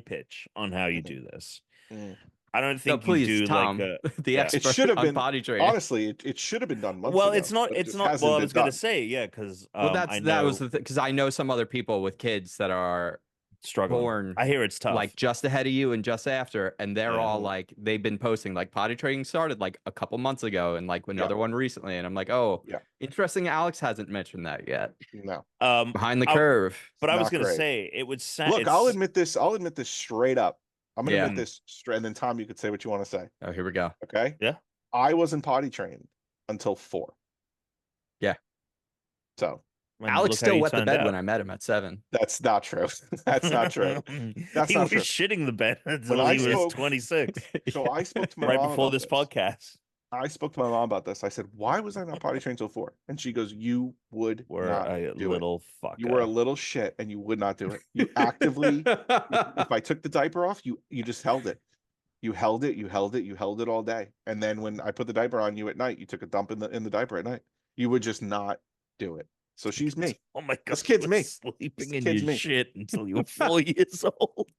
pitch on how you do this. Mm. I don't No, think please, you do Tom, like the yeah. expert It should have on been potty training. honestly. It should have been done months well, ago. it's not. but it It's just not. hasn't Well, I been was gonna done. say yeah, because Well, I know that was the thing, because I know some other people with kids that are struggling. born I hear it's tough. like just ahead of you and just after, and they're Yeah. all like, they've been posting like potty training started like a couple months ago, and like another one recently, and I'm like, oh, Yeah. interesting. Alex hasn't mentioned that yet. No, Behind the I- curve. but I was not gonna great. say it would sound. look, I'll admit this. I'll admit this straight up. I'm gonna Yeah. admit this straight, and then Tom, you could say what you want to say. Oh, here we go. Okay? Yeah. I wasn't potty trained until 4. Yeah. So Alex still wet the bed when I met him at 7. that's not true. That's not true. That's he not was true. shitting the bed until I he was spoke- 26, So I spoke to my right mom before about this podcast. I spoke to my mom about this. I said, "Why was I not potty trained until 4?" And she goes, "You would We're not a do it. little fucker. You were a little shit, and you would not do it. You actively. If I took the diaper off, you just held it. You held it. You held it. You held it all day. And then when I put the diaper on you at night, you took a dump in the diaper at night. You would just not do it. So she's me. Oh my god, This kid's you me. were sleeping This in kid's your me. shit until you were 4 years old.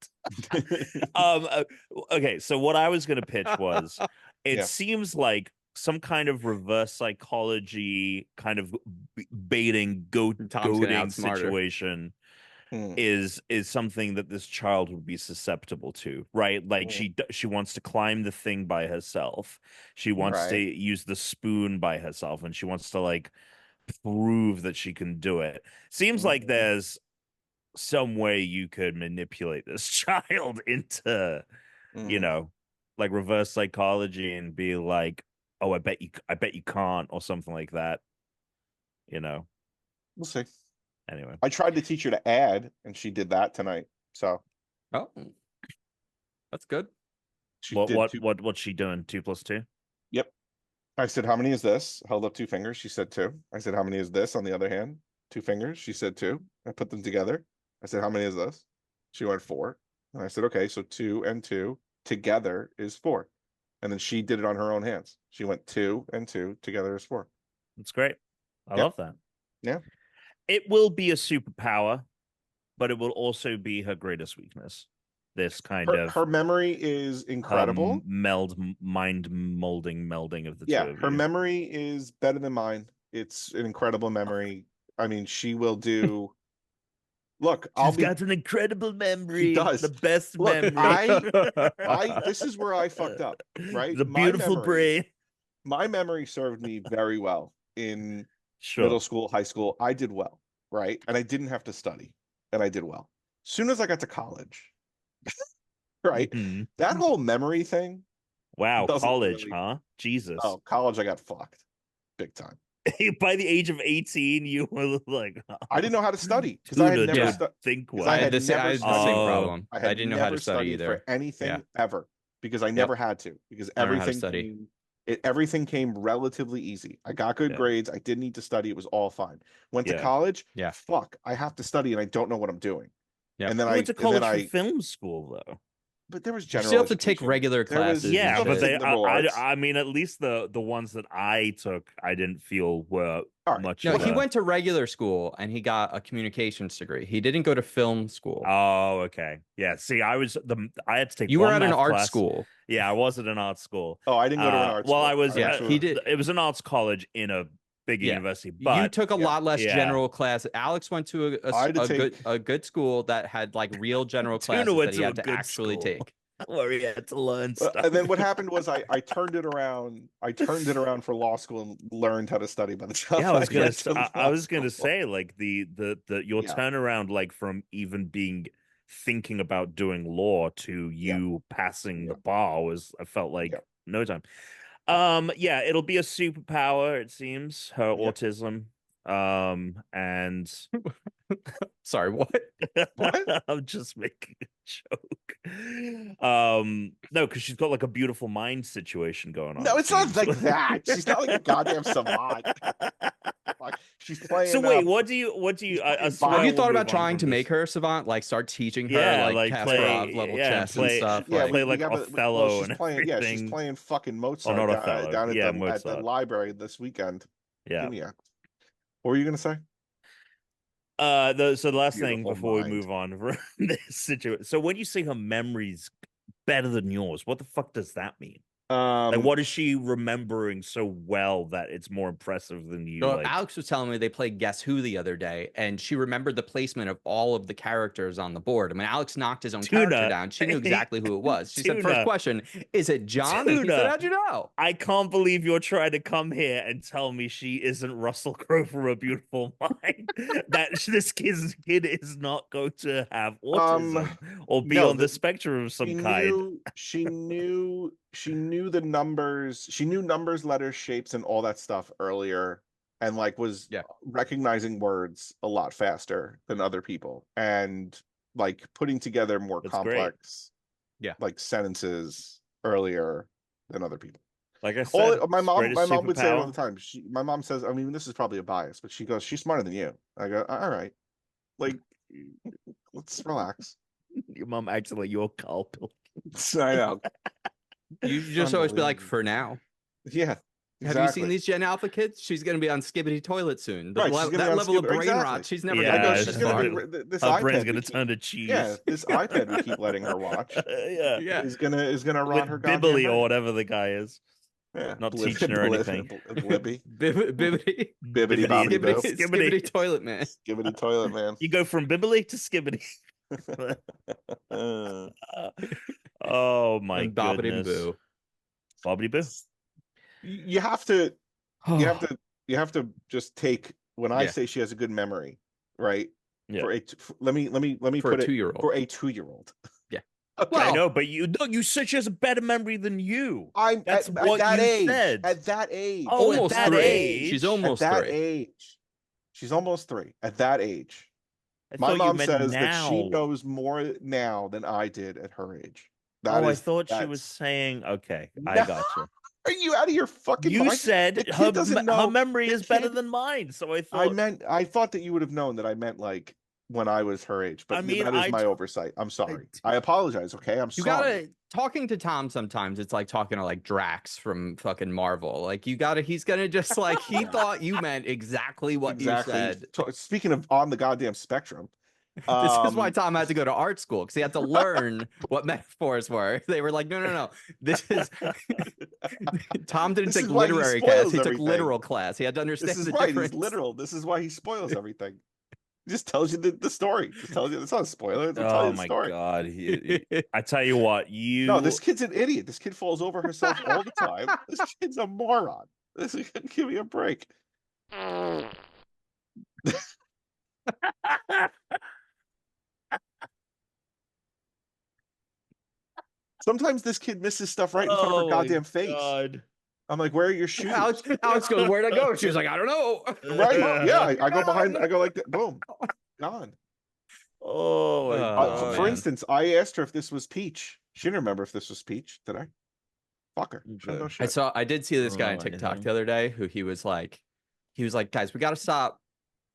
Okay, so what I was gonna pitch was, it Yeah. seems like some kind of reverse psychology kind of baiting Tom's gonna goading outsmart her. situation is something that this child would be susceptible to, right? Like she wants to climb the thing by herself. She wants to use the spoon by herself, and she wants to like prove that she can do it. Seems like there's some way you could manipulate this child into, you know, like reverse psychology and be like, oh, I bet you can't, or something like that. You know, we'll see. Anyway, I tried to teach her to add, and she did that tonight. So, that's good. What's she doing? 2 + 2. Yep. I said, how many is this? Held up 2 fingers. She said 2. I said, how many is this? On the other hand, 2 fingers. She said 2. I put them together. I said, how many is this? She went 4. And I said, okay, so 2 and 2 together is 4. And then she did it on her own hands. She went 2 and 2 together is 4. That's great. I love that. Yeah. It will be a superpower, but it will also be her greatest weakness. This kind of her memory is incredible. Mind melding of the two. Yeah, her memory is better than mine. It's an incredible memory. I mean, she will do. Look, She's got an incredible memory. She does. The best memory. This is where I fucked up, right? The beautiful brain. My memory served me very well in middle school, high school. I did well, right? And I didn't have to study, and I did well. As soon as I got to college, right? That whole memory thing. Wow, college, huh? Jesus. Oh, college, I got fucked big time. By the age of 18, you were like, I didn't know how to study because I had never think well. I had the same problem. I didn't know how to study either for anything ever because I never had to, because everything came relatively easy. I got good grades. I didn't need to study. It was all fine. Went to college. Fuck, I have to study and I don't know what I'm doing. And then I went to college for film school though. But there was you general. still have to take regular classes. But I mean, at least the ones that I took, I didn't feel were much. No, he went to regular school and he got a communications degree. He didn't go to film school. Oh, okay. Yeah. See, I had to take. You were at an art class. School. Yeah, I was at an art school. Oh, I didn't go to an art school. Well, I was. He did. It was an arts college in a big university, but you took a lot less general class. Alex went to a good school that had like real general classes that he had to actually take. Where he had to learn stuff. And then what happened was I turned it around. I turned it around for law school and learned how to study by the time. Yeah, I was gonna say like the your turnaround, like from even thinking about doing law to you passing the bar I felt like no time. It'll be a superpower, it seems, her autism. And sorry, what? I'm just making a joke. No, because she's got like a beautiful mind situation going on. No, it's not like that. She's not like a goddamn savant. Like, she's playing. So wait, what do you? Have you thought about trying to make her a savant? Like start teaching her like Kasparov level chess and stuff. Play like Othello and everything. Yeah, she's playing fucking Mozart down at the library this weekend. Yeah. What were you gonna say? So the last thing before we move on from this situation. So when you say her memory's better than yours, what the fuck does that mean? Like, what is she remembering so well that it's more impressive than you? So Alex was telling me they played Guess Who the other day, and she remembered the placement of all of the characters on the board. I mean, Alex knocked his own character down. She knew exactly who it was. She said, first question, is it John? And he said, how'd you know? I can't believe you're trying to come here and tell me she isn't Russell Crowe from A Beautiful Mind. That this kid is not going to have autism or be on the spectrum of some kind. She knew the numbers. She knew numbers, letters, shapes, and all that stuff earlier, and like was recognizing words a lot faster than other people, and like putting together more complex, like sentences earlier than other people. Like I said, my mom would say it all the time. My mom says, I mean, this is probably a bias, but she goes, she's smarter than you. I go, all right, like let's relax. Your mom acts like you're Carl Pilkins. I know. You just always be like, for now. Yeah. Exactly. Have you seen these Gen Alpha kids? She's going to be on Skibidi toilet soon. That level of brain rot, she's never going to go this far. Her brain's going to turn to cheese. Yeah, this iPad we keep letting her watch is gonna rot her goddamn Bibbly brain. or whatever the guy is. Yeah. Not teaching her anything. Blibby. Bibbity. Bibbity bobbity boo. Skibidi toilet man. Skibidi toilet man. You go from Bibbly to Skibidi. Oh my And bobbity goodness. boo. Bobbity boo. You have to just take when I say she has a good memory, right? Yeah. Let me For put a it 2-year-old. for a 2-year-old. Yeah. Okay. Well, I know, but you said she has a better memory than you. That's at what that you age. said. At that age. Oh, Almost at that 3. age. She's At almost that 3. age. She's almost 3. At that age. I My thought you mom meant says that she now. knows more now than I did at her age. I thought she was saying, okay, I got you. Are you out of your fucking You mind? said The kid doesn't know. her memory The is better kid- than mine, so I thought I thought that you would have known that I meant like when I was her age, but I mean, that is my oversight. I'm sorry. I apologize. Okay, I'm You sorry. talking to Tom sometimes it's like talking to like Drax from fucking Marvel. Like he's gonna just like he thought you meant exactly what you said. Speaking of on the goddamn spectrum, This is why Tom had to go to art school because he had to learn what metaphors were. They were like, no. This is Tom didn't take literary class. He took literal class. He had to understand the difference. He's literal. This is why he spoils everything. He just tells you the story. Just tells you it's not a spoiler. It's tell you the story. God! I tell you what, No, this kid's an idiot. This kid falls over herself all the time. This kid's a moron. Give me a break. Sometimes this kid misses stuff right in front of her goddamn face. God. I'm like, where are your shoes? Alex goes, where'd I go? She was like, I don't know. Right? Yeah, I go behind. I go like that. Boom, gone. Oh, my God. For instance, I asked her if this was Peach. She didn't remember if this was Peach. Did I? Fuck her. No shit. I did see this guy on TikTok the other day who he was like, guys, we got to stop.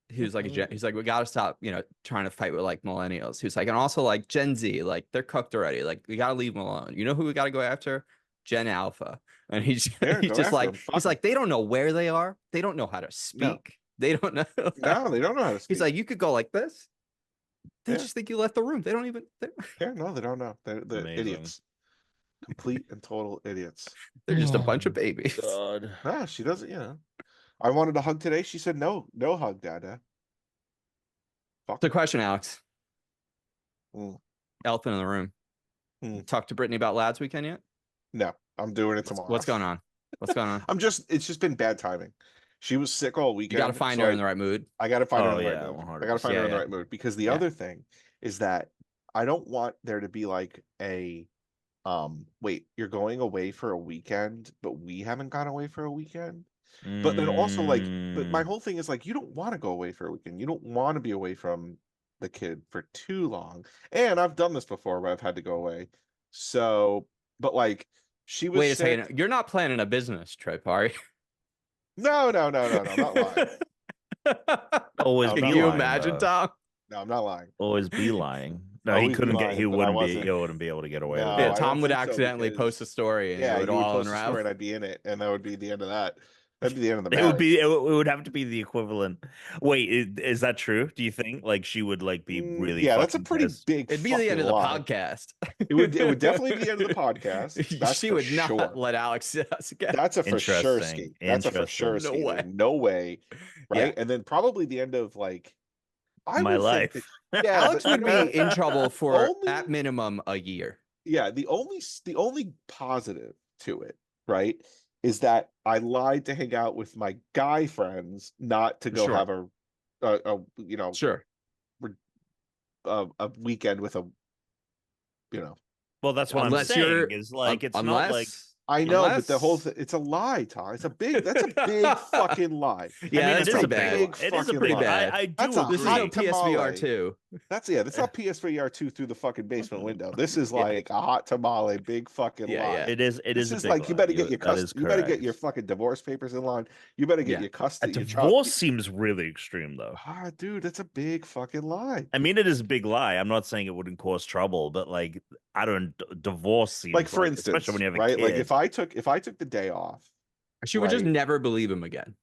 He was like, we got to stop, trying to fight with like millennials. He was like, and also like Gen Z, like they're cooked already. Like we got to leave them alone. You know who we got to go after? Gen Alpha. And he's just like, he's like, they don't know where they are. They don't know how to speak. No. They don't know. No, they don't know how to speak. He's like, you could go like this. They just think you left the room. They don't even. No, they don't know. They're idiots. Complete and total idiots. They're just a bunch of babies. God. No, she doesn't, I wanted a hug today. She said, no hug, Dada. Fuck. The question, Alex. Elephant in the room. Talk to Brittany about Lads Weekend yet? No, I'm doing it tomorrow. What's going on? It's just been bad timing. She was sick all weekend. You got to find her in the right mood. I got to find her in the right mood. I got to find her in the right mood because the other thing is that I don't want there to be like a, wait, you're going away for a weekend, but we haven't gone away for a weekend. But then also like, but my whole thing is like, you don't want to go away for a weekend. You don't want to be away from the kid for too long. And I've done this before where I've had to go away. So, but like she was. Wait a second. You're not planning a business trip, are you? No, I'm not lying. Always Can you imagine, Tom? No, I'm not lying. Always be lying. No, he couldn't get. He wouldn't be able to get away. No, with it. Tom would accidentally post a story, and it would all unravel. And I'd be in it, and that would be the end of that. That'd be the end of the match. It would have to be the equivalent. Wait, is that true? Do you think like she would like be really? Yeah, that's a pretty big. It'd be the end of the podcast. It would definitely be the end of the podcast. She would not let Alex. That's a for sure ski. That's a for sure ski. No way. Right, and then probably the end of like my life. Alex would be in trouble for at minimum a year. Yeah, the only positive to it, right, is that I lied to hang out with my guy friends, not to go have a weekend with a, Well, that's what I'm saying. Is like it's not like. I know, but the whole it's a lie, Tom. That's a big fucking lie. Yeah, I mean, it is a big. It is a pretty bad. I do. That's agree. This is no PSVR 2. That's not PSVR 2 through the fucking basement window. This is like a hot tamale, big fucking lie. Yeah. It is. This is like you better get your custody. You better get your fucking divorce papers in line. You better get your custody. A divorce seems really extreme, though. Dude, that's a big fucking lie. I mean, it is a big lie. I'm not saying it wouldn't cause trouble, but like, I don't. Divorce seems like, for instance, especially when you have a right? kid. Like if I took the day off, she would just never believe him again.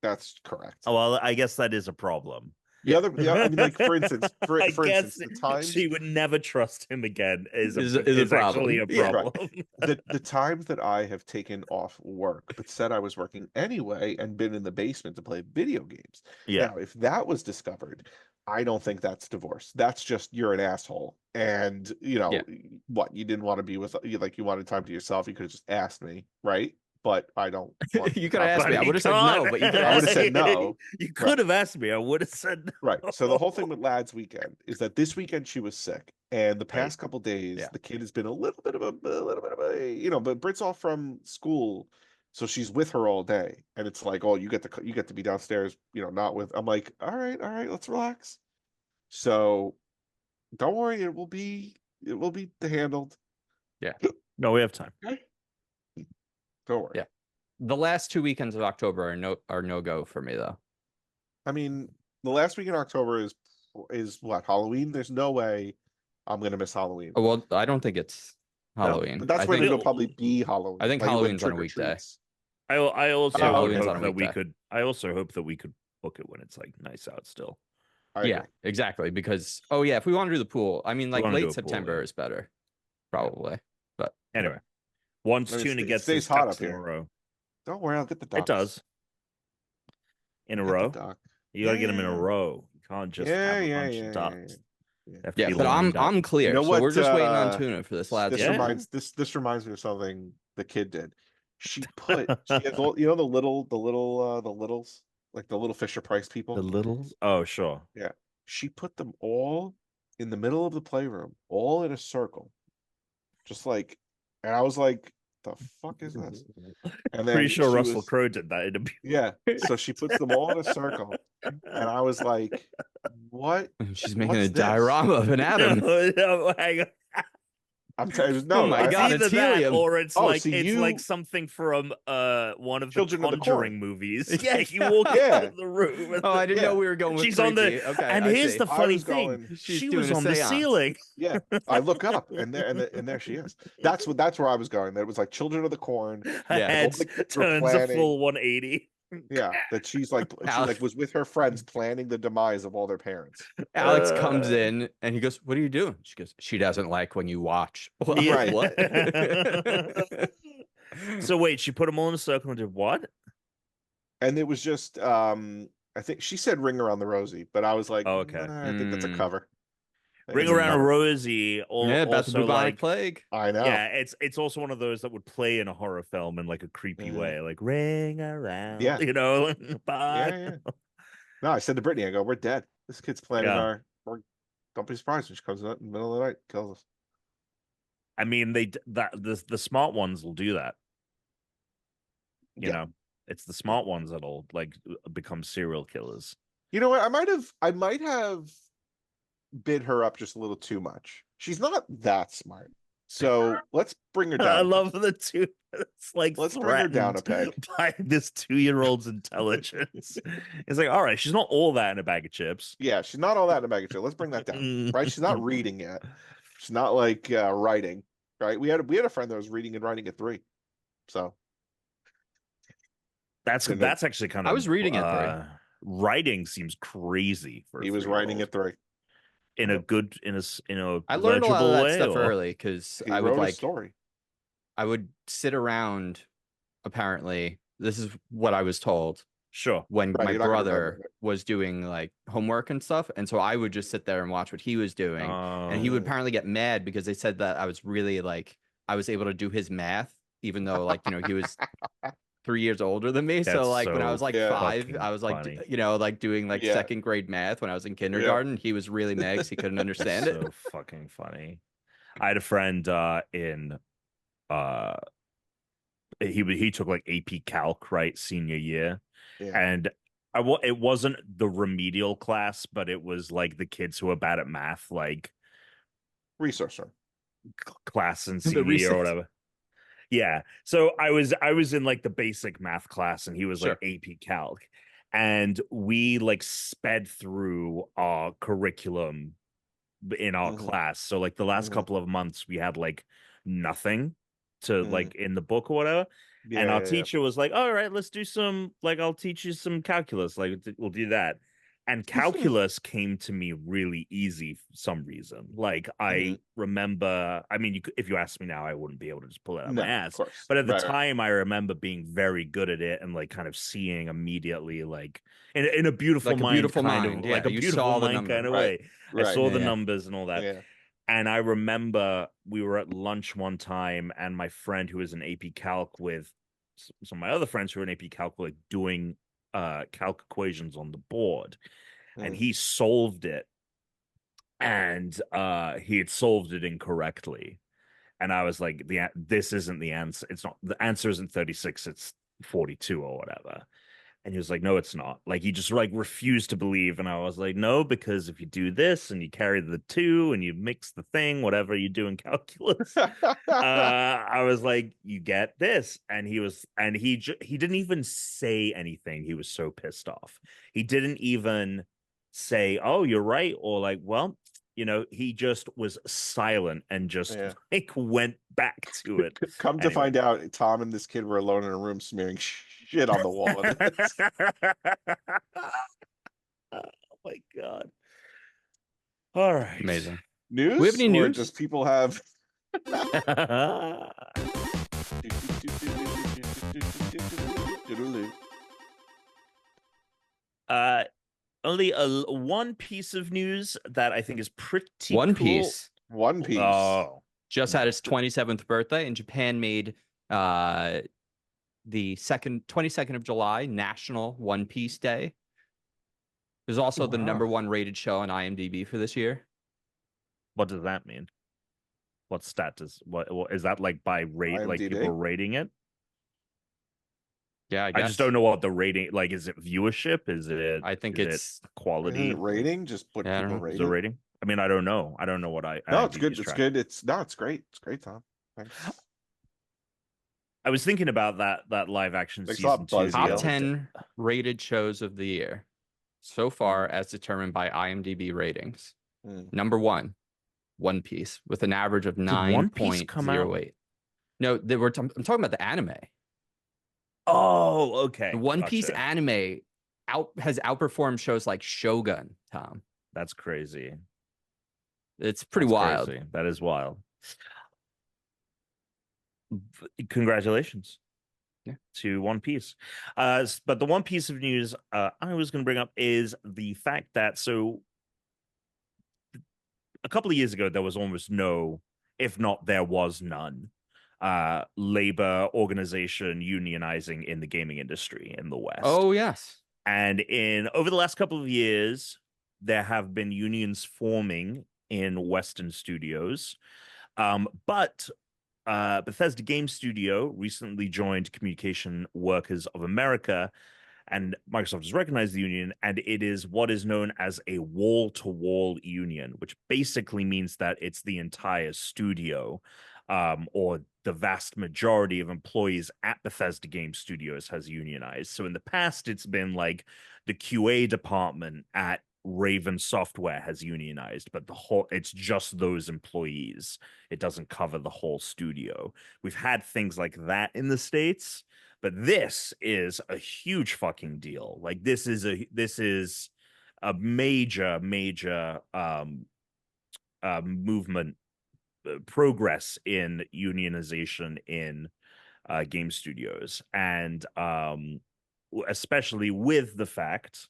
That's correct. Oh, well, I guess that is a problem. I mean, like for instance, for I instance, guess the times she would never trust him again is Is a actually a Yeah, problem. the times that I have taken off work but said I was working anyway and been in the basement to play video games. Yeah. Now, if that was discovered, I don't think that's divorce. That's just you're an asshole. And Yeah. what, you didn't want to be with, like, you wanted time to yourself. You could have just asked me, right? But I don't want You could have asked me. I Buddy, would have said no, God. but you could I have would have asked said me. no. You could have asked me. I would have said no. Right. So the whole thing with Lad's weekend is that this weekend she was sick, and the Right. past couple days Yeah. the kid has been a little bit of a, but Britt's off from school, so she's with her all day, and it's like, oh, you get to be downstairs, not with. I'm like, all right, let's relax. So don't worry, it will be handled. Yeah. No, we have time. Okay. Don't worry. Yeah. The last 2 weekends of October are no go for me though. I mean, the last week in October is what, Halloween? There's no way I'm gonna miss Halloween. Oh, well, I don't think it's Halloween. But that's I when think, it'll probably be Halloween. I think like, when Halloween's on a trick or weekday. treats. I also Yeah, hope Halloween's on a that we weekday. could. I also hope that we could book it when it's like nice out still. I Yeah, agree. exactly. Because if we want to do the pool, I mean, like wanna do late a pool, September yeah. is better, probably. But Anyway, once I mean, Tuna it gets stays his hot ducks up in a here. row, Don't worry, I'll get the ducks. it does. In a Get the row, duck. you gotta get them in a Yeah. row. You can't just have a bunch of ducks. yeah. They have to yeah, be but lined up. I'm clear. You know so what, we're just waiting on Tuna for this last. This Yeah. reminds me of something the kid did. She has all, the littles, like the little Fisher Price people. The littles. Oh, sure. Yeah. She put them all in the middle of the playroom, all in a circle. Just like, and I was like, the fuck is this? And then Pretty sure she Russell was- Crowe did that. In a... Yeah. So she puts them all in a circle. And I was like, what? She's making a What's this? diorama of an atom. No, hang on. I'm telling you, no. Oh my It's God, either it's that helium. or it's Oh, like see, it's you- like something from one of the Children of the Conjuring Corn. movies. Yeah, you walk Yeah. out of the room. And Oh, I didn't Yeah. know we were going with she's on the. creepy. Okay, And I here's see. the I funny was thing: going- She's she doing was a on the seance. ceiling. Yeah. I look up and there she is. That's where I was going. That it was like Children of the Corn. Her Yeah. head All the kids were turns a planning. full 180. Yeah. That she was with her friends planning the demise of all their parents. Alex comes in and he goes, "What are you doing?" She goes, "She doesn't like when you watch." Well, Right. What? So wait, she put them all in a circle and did what? And it was just I think she said Ring Around the Rosie, but I was like, Oh, okay. "Nah, I think that's a cover. I think Ring it's a Around a cover." Rosie. Yeah, about the Also, bubonic like, plague. I know. yeah, it's also one of those that would play in a horror film in like a creepy way, like ring around. Yeah. Bye. Yeah. No, I said to Brittany, I go, "We're dead. This kid's planning Yeah. don't be surprised when she comes out in the middle of the night, kills us." I mean, the smart ones will do that. You know, it's the smart ones that'll like become serial killers. You know what? I might have bid her up just a little too much. She's not that smart. So let's bring her down. I love the two. It's like Let's bring her down a peg. by this 2-year-old's intelligence. It's like, all right, she's not all that in a bag of chips. Yeah, she's not all that in a bag of chips. Let's bring that down. Right? She's not reading yet. She's not like writing. Right? We had a friend that was reading and writing at 3. So That's actually kind of. I was reading at 3. Writing seems crazy for. he was writing at 3. in a good in a I learned a lot of legible that way, stuff or- early because He I would wrote a like story. I would sit around. Apparently, this is what I was told Sure. when Right, my you're not gonna brother remember it. was doing like homework and stuff, and so I would just sit there and watch what he was doing, and he would Oh. apparently get mad because they said that I was really like I was able to do his math, even though like he was 3 years older than me. That's So like when I so was like Yeah. 5, fucking I was like funny. like doing like Yeah. second grade math when I was in kindergarten. He was really mad because he couldn't understand it. So fucking funny. I had a friend in he took like AP Calc, right, senior year. Yeah. And it wasn't the remedial class, but it was like the kids who are bad at math, like Resource room. class in The senior year or recess. whatever. Yeah. So I was in like the basic math class and he was like AP Calc. And we like sped through our curriculum in our class. So like the last couple of months we had like nothing to like in the book or whatever. Yeah, And our yeah, teacher was like, all right, let's do some, like, I'll teach you some calculus. Like, we'll do that. And calculus came to me really easy for some reason. Like I remember, I mean, if you ask me now, I wouldn't be able to just pull it out of my ass. Of course. But at the time, I remember being very good at it and like kind of seeing immediately, like in a beautiful Like a mind beautiful kind mind. of, Yeah, like a you beautiful saw the mind kind number. of Right. way. Right. I saw the Yeah. numbers and all that. Yeah. And I remember we were at lunch one time, and my friend who was in AP Calc with some of my other friends who were in AP Calc were like doing calc equations on the board, and he solved it, and he had solved it incorrectly, and I was like, this isn't the answer. It's not, the answer isn't 36, it's 42 or whatever. And he was like, no, it's not. Like, he just like refused to believe. And I was like, no, because if you do this and you carry the 2 and you mix the thing, whatever you do in calculus, I was like, you get this. And he didn't even say anything. He was so pissed off. He didn't even say, oh, you're right. Or like, well, he just was silent and just like went back to it. Come to find out, Tom and this kid were alone in a room smearing shit on the wall. Oh my God. All right. Amazing. News? We have any or news? does people have only one piece of news that I think is pretty One cool. Piece. One Piece. Oh, Just had its 27th birthday, and Japan made the 22nd of July National One Piece Day. It was also the #1 rated show on IMDb for this year. What does that mean? What stat is what is that, like by rate, IMDb? like people rating it? Yeah, I just don't know what the rating, like, is it viewership? Is it, I think is it's it quality rating. Just put Yeah, I people don't know. Is rating. it rating? I mean, I don't know. I don't know what I. No, it's good. IMDb's It's track. good. It's great. It's great, Tom. Thanks. I was thinking about that live action Thanks a lot, season 2. Buzz. top Yeah. 10 rated shows of the year so far as determined by IMDb ratings. #1, One Piece, with an average of 9.08. No, I'm talking about the anime. Oh, okay. The One Piece anime has outperformed shows like Shogun, Tom. That's crazy. It's pretty wild. Crazy. That is wild. Congratulations to One Piece. But the one piece of news I was going to bring up is the fact that a couple of years ago, there was almost no, if not there was none, labor organization unionizing in the gaming industry in the West. Oh, yes. And over the last couple of years, there have been unions forming in Western studios. But Bethesda Game Studio recently joined Communication Workers of America, and Microsoft has recognized the union, and it is what is known as a wall-to-wall union, which basically means that it's the entire studio, or the vast majority of employees at Bethesda Game Studios has unionized. So in the past, it's been like the QA department at Raven Software has unionized, but it's just those employees. It doesn't cover the whole studio. We've had things like that in the States, but this is a huge fucking deal. Like, this is a major movement, progress in unionization in game studios, and especially with the fact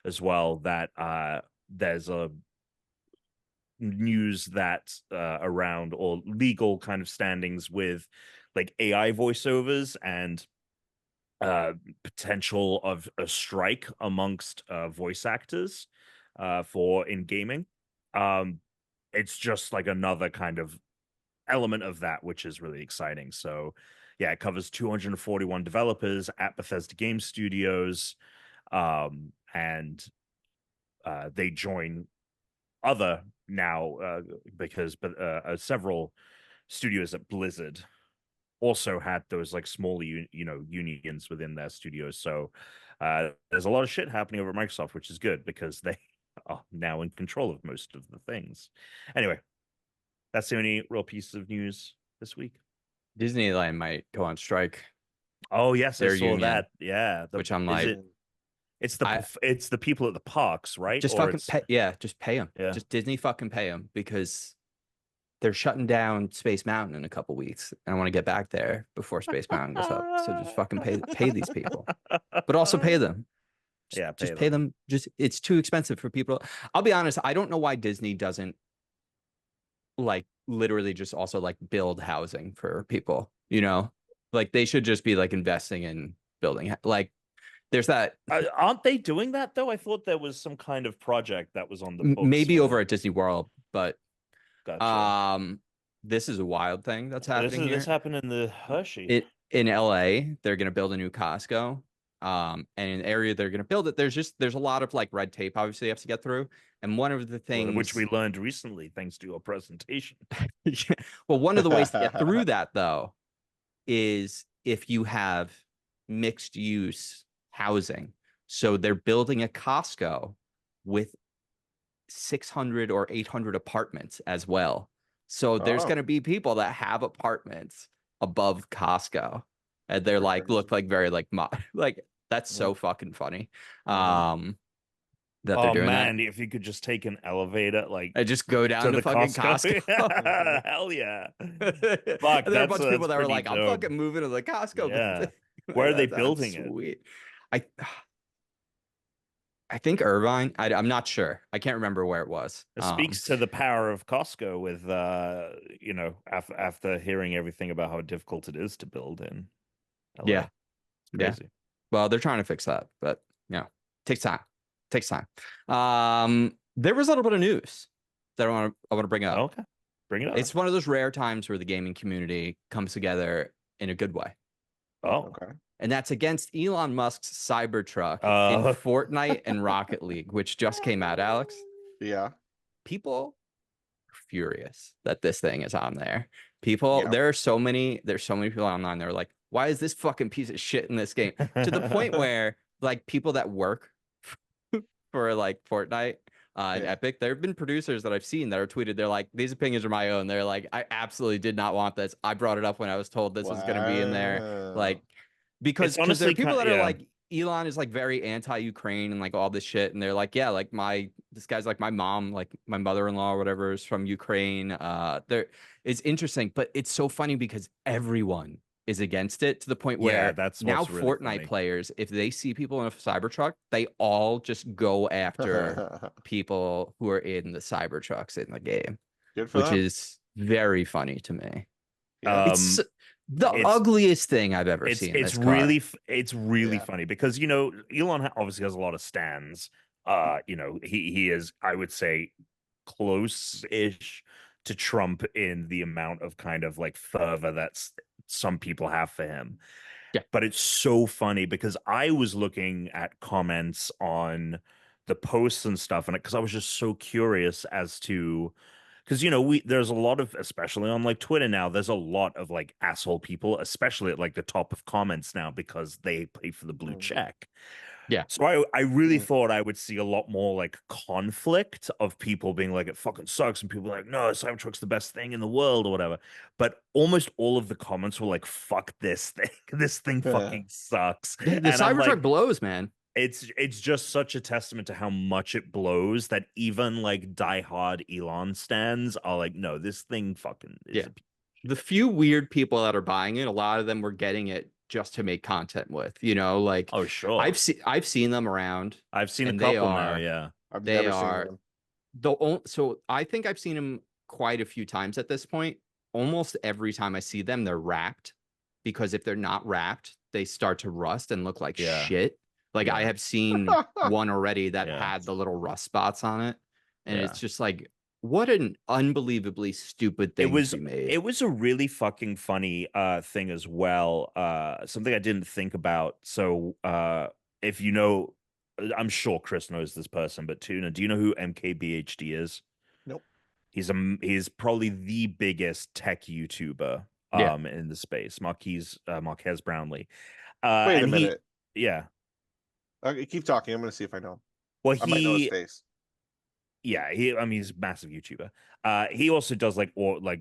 as well that there's a news that around, or legal kind of standings with like AI voiceovers and potential of a strike amongst voice actors in gaming. It's just like another kind of element of that, which is really exciting. So yeah, it covers 241 developers at Bethesda Game Studios, and they join other now because several studios at Blizzard also had those like small unions within their studios. So there's a lot of shit happening over at Microsoft, which is good because they are now in control of most of the things. Anyway, that's the only real piece of news this week. Disneyland might go on strike. Oh yes, Their I saw union, that. Yeah, which I'm like, It's the people at the parks, right? Just Or fucking it's pay, just pay them. Yeah. Just Disney fucking pay them, because they're shutting down Space Mountain in a couple weeks, and I want to get back there before Space Mountain goes up. So just fucking pay these people, but also pay them. Just pay them. Just, it's too expensive for people. I'll be honest, I don't know why Disney doesn't like literally just also like build housing for people, you know? Like they should just be like investing in building, like there's that. Aren't they doing that though? I thought there was some kind of project that was on the books. Maybe over at Disney World, but Gotcha. this is a wild thing that's happening here. This happened in the Hershey. In LA, they're gonna build a new Costco. And in the area they're gonna build it, there's a lot of like red tape obviously you have to get through. And one of the things which we learned recently thanks to your presentation. Well, one of the ways to get through that though is if you have mixed use housing. So they're building a Costco with 600 or 800 apartments as well. So there's going to be people that have apartments above Costco, and they're like look like very like like that's so fucking funny. That they're doing that. If you could just take an elevator, like I just go down to fucking Costco. Hell yeah. Fuck, there are a bunch of people that were like, dope. I'm fucking moving to the Costco. Yeah. Where are they building it? Sweet. I think Irvine. I'm not sure. I can't remember where it was. It speaks to the power of Costco with, you know, after hearing everything about how difficult it is to build in LA. Yeah. It's crazy. Yeah. Well, they're trying to fix that, but you know, takes time. There was a little bit of news that I want to bring up. Okay. Bring it up. It's one of those rare times where the gaming community comes together in a good way. Oh, okay. And that's against Elon Musk's Cybertruck in Fortnite and Rocket League, which just came out, Alex. Yeah. People are furious that this thing is on there. There's so many people online. They're like, why is this fucking piece of shit in this game? To the point where like people that work for like Fortnite and Epic, there have been producers that I've seen that are tweeted. They're like, these opinions are my own. They're like, I absolutely did not want this. I brought it up when I was told this was going to be in there. Like, because there are people that are like, Elon is like very anti-Ukraine and like all this shit. And they're like, yeah, like this guy's like my mom, like my mother-in-law or whatever is from Ukraine. It's interesting, but it's so funny because everyone is against it to the point where that's now really Fortnite funny. players, if they see people in a Cybertruck, they all just go after people who are in the Cybertrucks in the game, which is very funny to me. It's the ugliest thing I've ever seen. It's really funny because, you know, Elon obviously has a lot of stands. You know, he is, I would say, close-ish to Trump in the amount of kind of like fervor that's some people have for him. Yeah. But it's so funny because I was looking at comments on the posts and stuff, and because I was just so curious as to, because, you know, there's a lot of, especially on like Twitter now, there's a lot of like asshole people, especially at like the top of comments now because they pay for the blue check. Yeah. So I really thought I would see a lot more like conflict of people being like, it fucking sucks. And people like, no, Cybertruck's the best thing in the world or whatever. But almost all of the comments were like, fuck this thing. This thing fucking sucks. The Cybertruck blows, man. It's just such a testament to how much it blows that even like diehard Elon stans are like, no, this thing fucking is the few weird people that are buying it, a lot of them were getting it just to make content with, you know, like, oh sure, I've seen them around. I've seen a couple now. Yeah, I've never seen them. So I think I've seen them quite a few times at this point. Almost every time I see them, they're wrapped, because if they're not wrapped, they start to rust and look like shit. Like I have seen one already that had the little rust spots on it, and it's just like, what an unbelievably stupid thing to made. It was a really fucking funny thing as well. Something I didn't think about. So if you know, I'm sure Chris knows this person, but Tuna, do you know who MKBHD is? Nope. He's probably the biggest tech YouTuber in the space. Marquez Brownlee. Wait a minute. Yeah. Okay, keep talking. I'm going to see if I know him. Well, I might know his face. yeah, he's a massive YouTuber. He also does like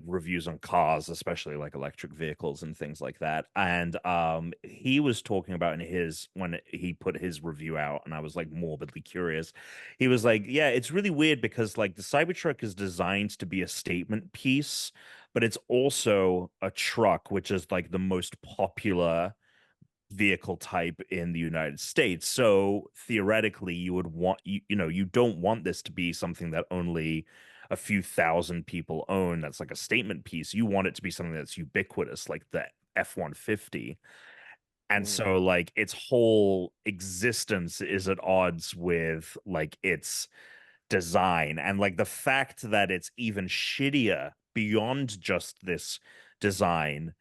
reviews on cars, especially like electric vehicles and things like that. And he was talking about when he put his review out, and I was like morbidly curious. He was like, yeah, it's really weird because like the Cybertruck is designed to be a statement piece, but it's also a truck, which is like the most popular vehicle type in the United States. So theoretically, you would want you don't want this to be something that only a few thousand people own. That's like a statement piece. You want it to be something that's ubiquitous, like the F-150. And so like its whole existence is at odds with like its design, and like the fact that it's even shittier beyond just this design,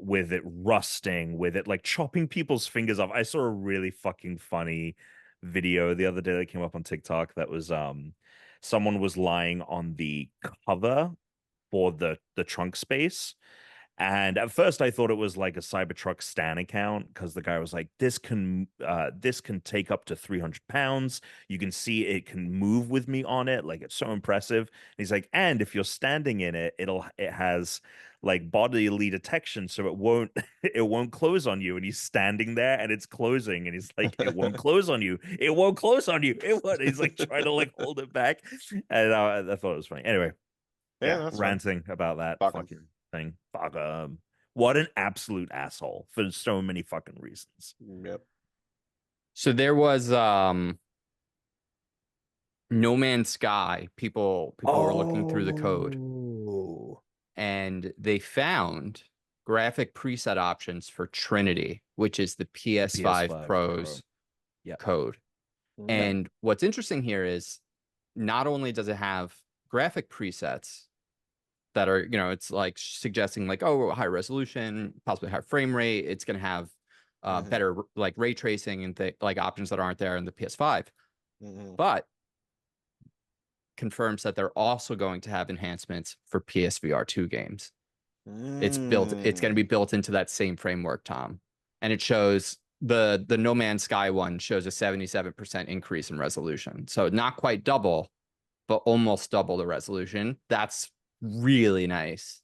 with it rusting, with it like chopping people's fingers off. I saw a really fucking funny video the other day that came up on TikTok that was someone was lying on the cover for the trunk space, and at first I thought it was like a Cybertruck Stan account, because the guy was like, this can take up to 300 pounds. You can see it can move with me on it. Like, it's so impressive. And he's like, and if you're standing in it, it has like bodily detection, so it won't close on you. And he's standing there and it's closing, and he's like, it won't close on you. It won't close on you. It won't. He's like trying to like hold it back. And I thought it was funny. Anyway, yeah, ranting about that fucking thing. Fuck, what an absolute asshole for so many fucking reasons. Yep. So there was No Man's Sky. People were looking through the code, and they found graphic preset options for Trinity, which is the PS5 Pro's code. And what's interesting here is not only does it have graphic presets that are, it's like suggesting like, oh, high resolution, possibly higher frame rate. It's going to have better like ray tracing and like options that aren't there in the PS5. But confirms that they're also going to have enhancements for PSVR 2 games. It's going to be built into that same framework, Tom. And it shows the No Man's Sky one shows a 77% increase in resolution. So not quite double, but almost double the resolution. That's really nice.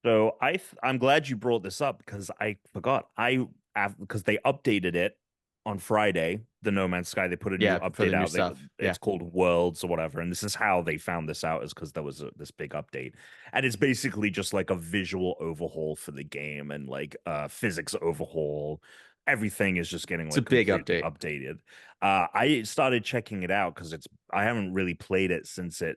So I'm glad you brought this up, because I forgot. Because they updated it on Friday, the No Man's Sky. They put a new update out. It's called Worlds or whatever. And this is how they found this out, is because there was this big update. And it's basically just like a visual overhaul for the game, and like physics overhaul. Everything is just getting like a big update. Updated. I started checking it out because I haven't really played it since it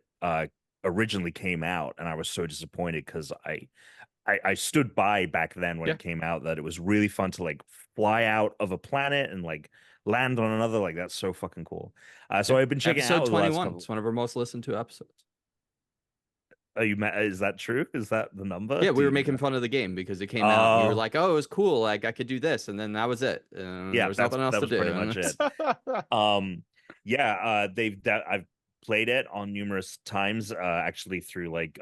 originally came out, and I was so disappointed because I stood by back then when it came out that it was really fun to like fly out of a planet and like land on another. Like, that's so fucking cool. So I've been checking episode out 21. It's one of our most listened to episodes. Is that true? Is that the number? Yeah, we were making fun of the game because it came out. And you were like, "Oh, it was cool. Like, I could do this," and then that was it. There was nothing else to do. Pretty much it. I've played it on numerous times, actually through like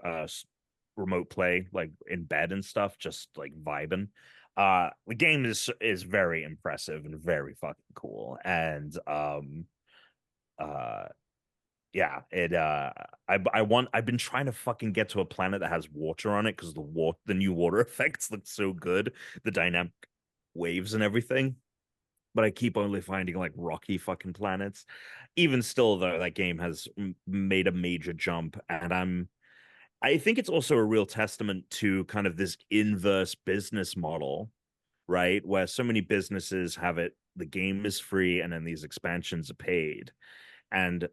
remote play, like in bed and stuff, just like vibing. The game is very impressive and very fucking cool, and I've been trying to fucking get to a planet that has water on it, because the new water effects look so good, the dynamic waves and everything. But I keep only finding like rocky fucking planets. Even still, though, that game has made a major jump, and I think it's also a real testament to kind of this inverse business model, right? Where so many businesses have it, the game is free and then these expansions are paid. And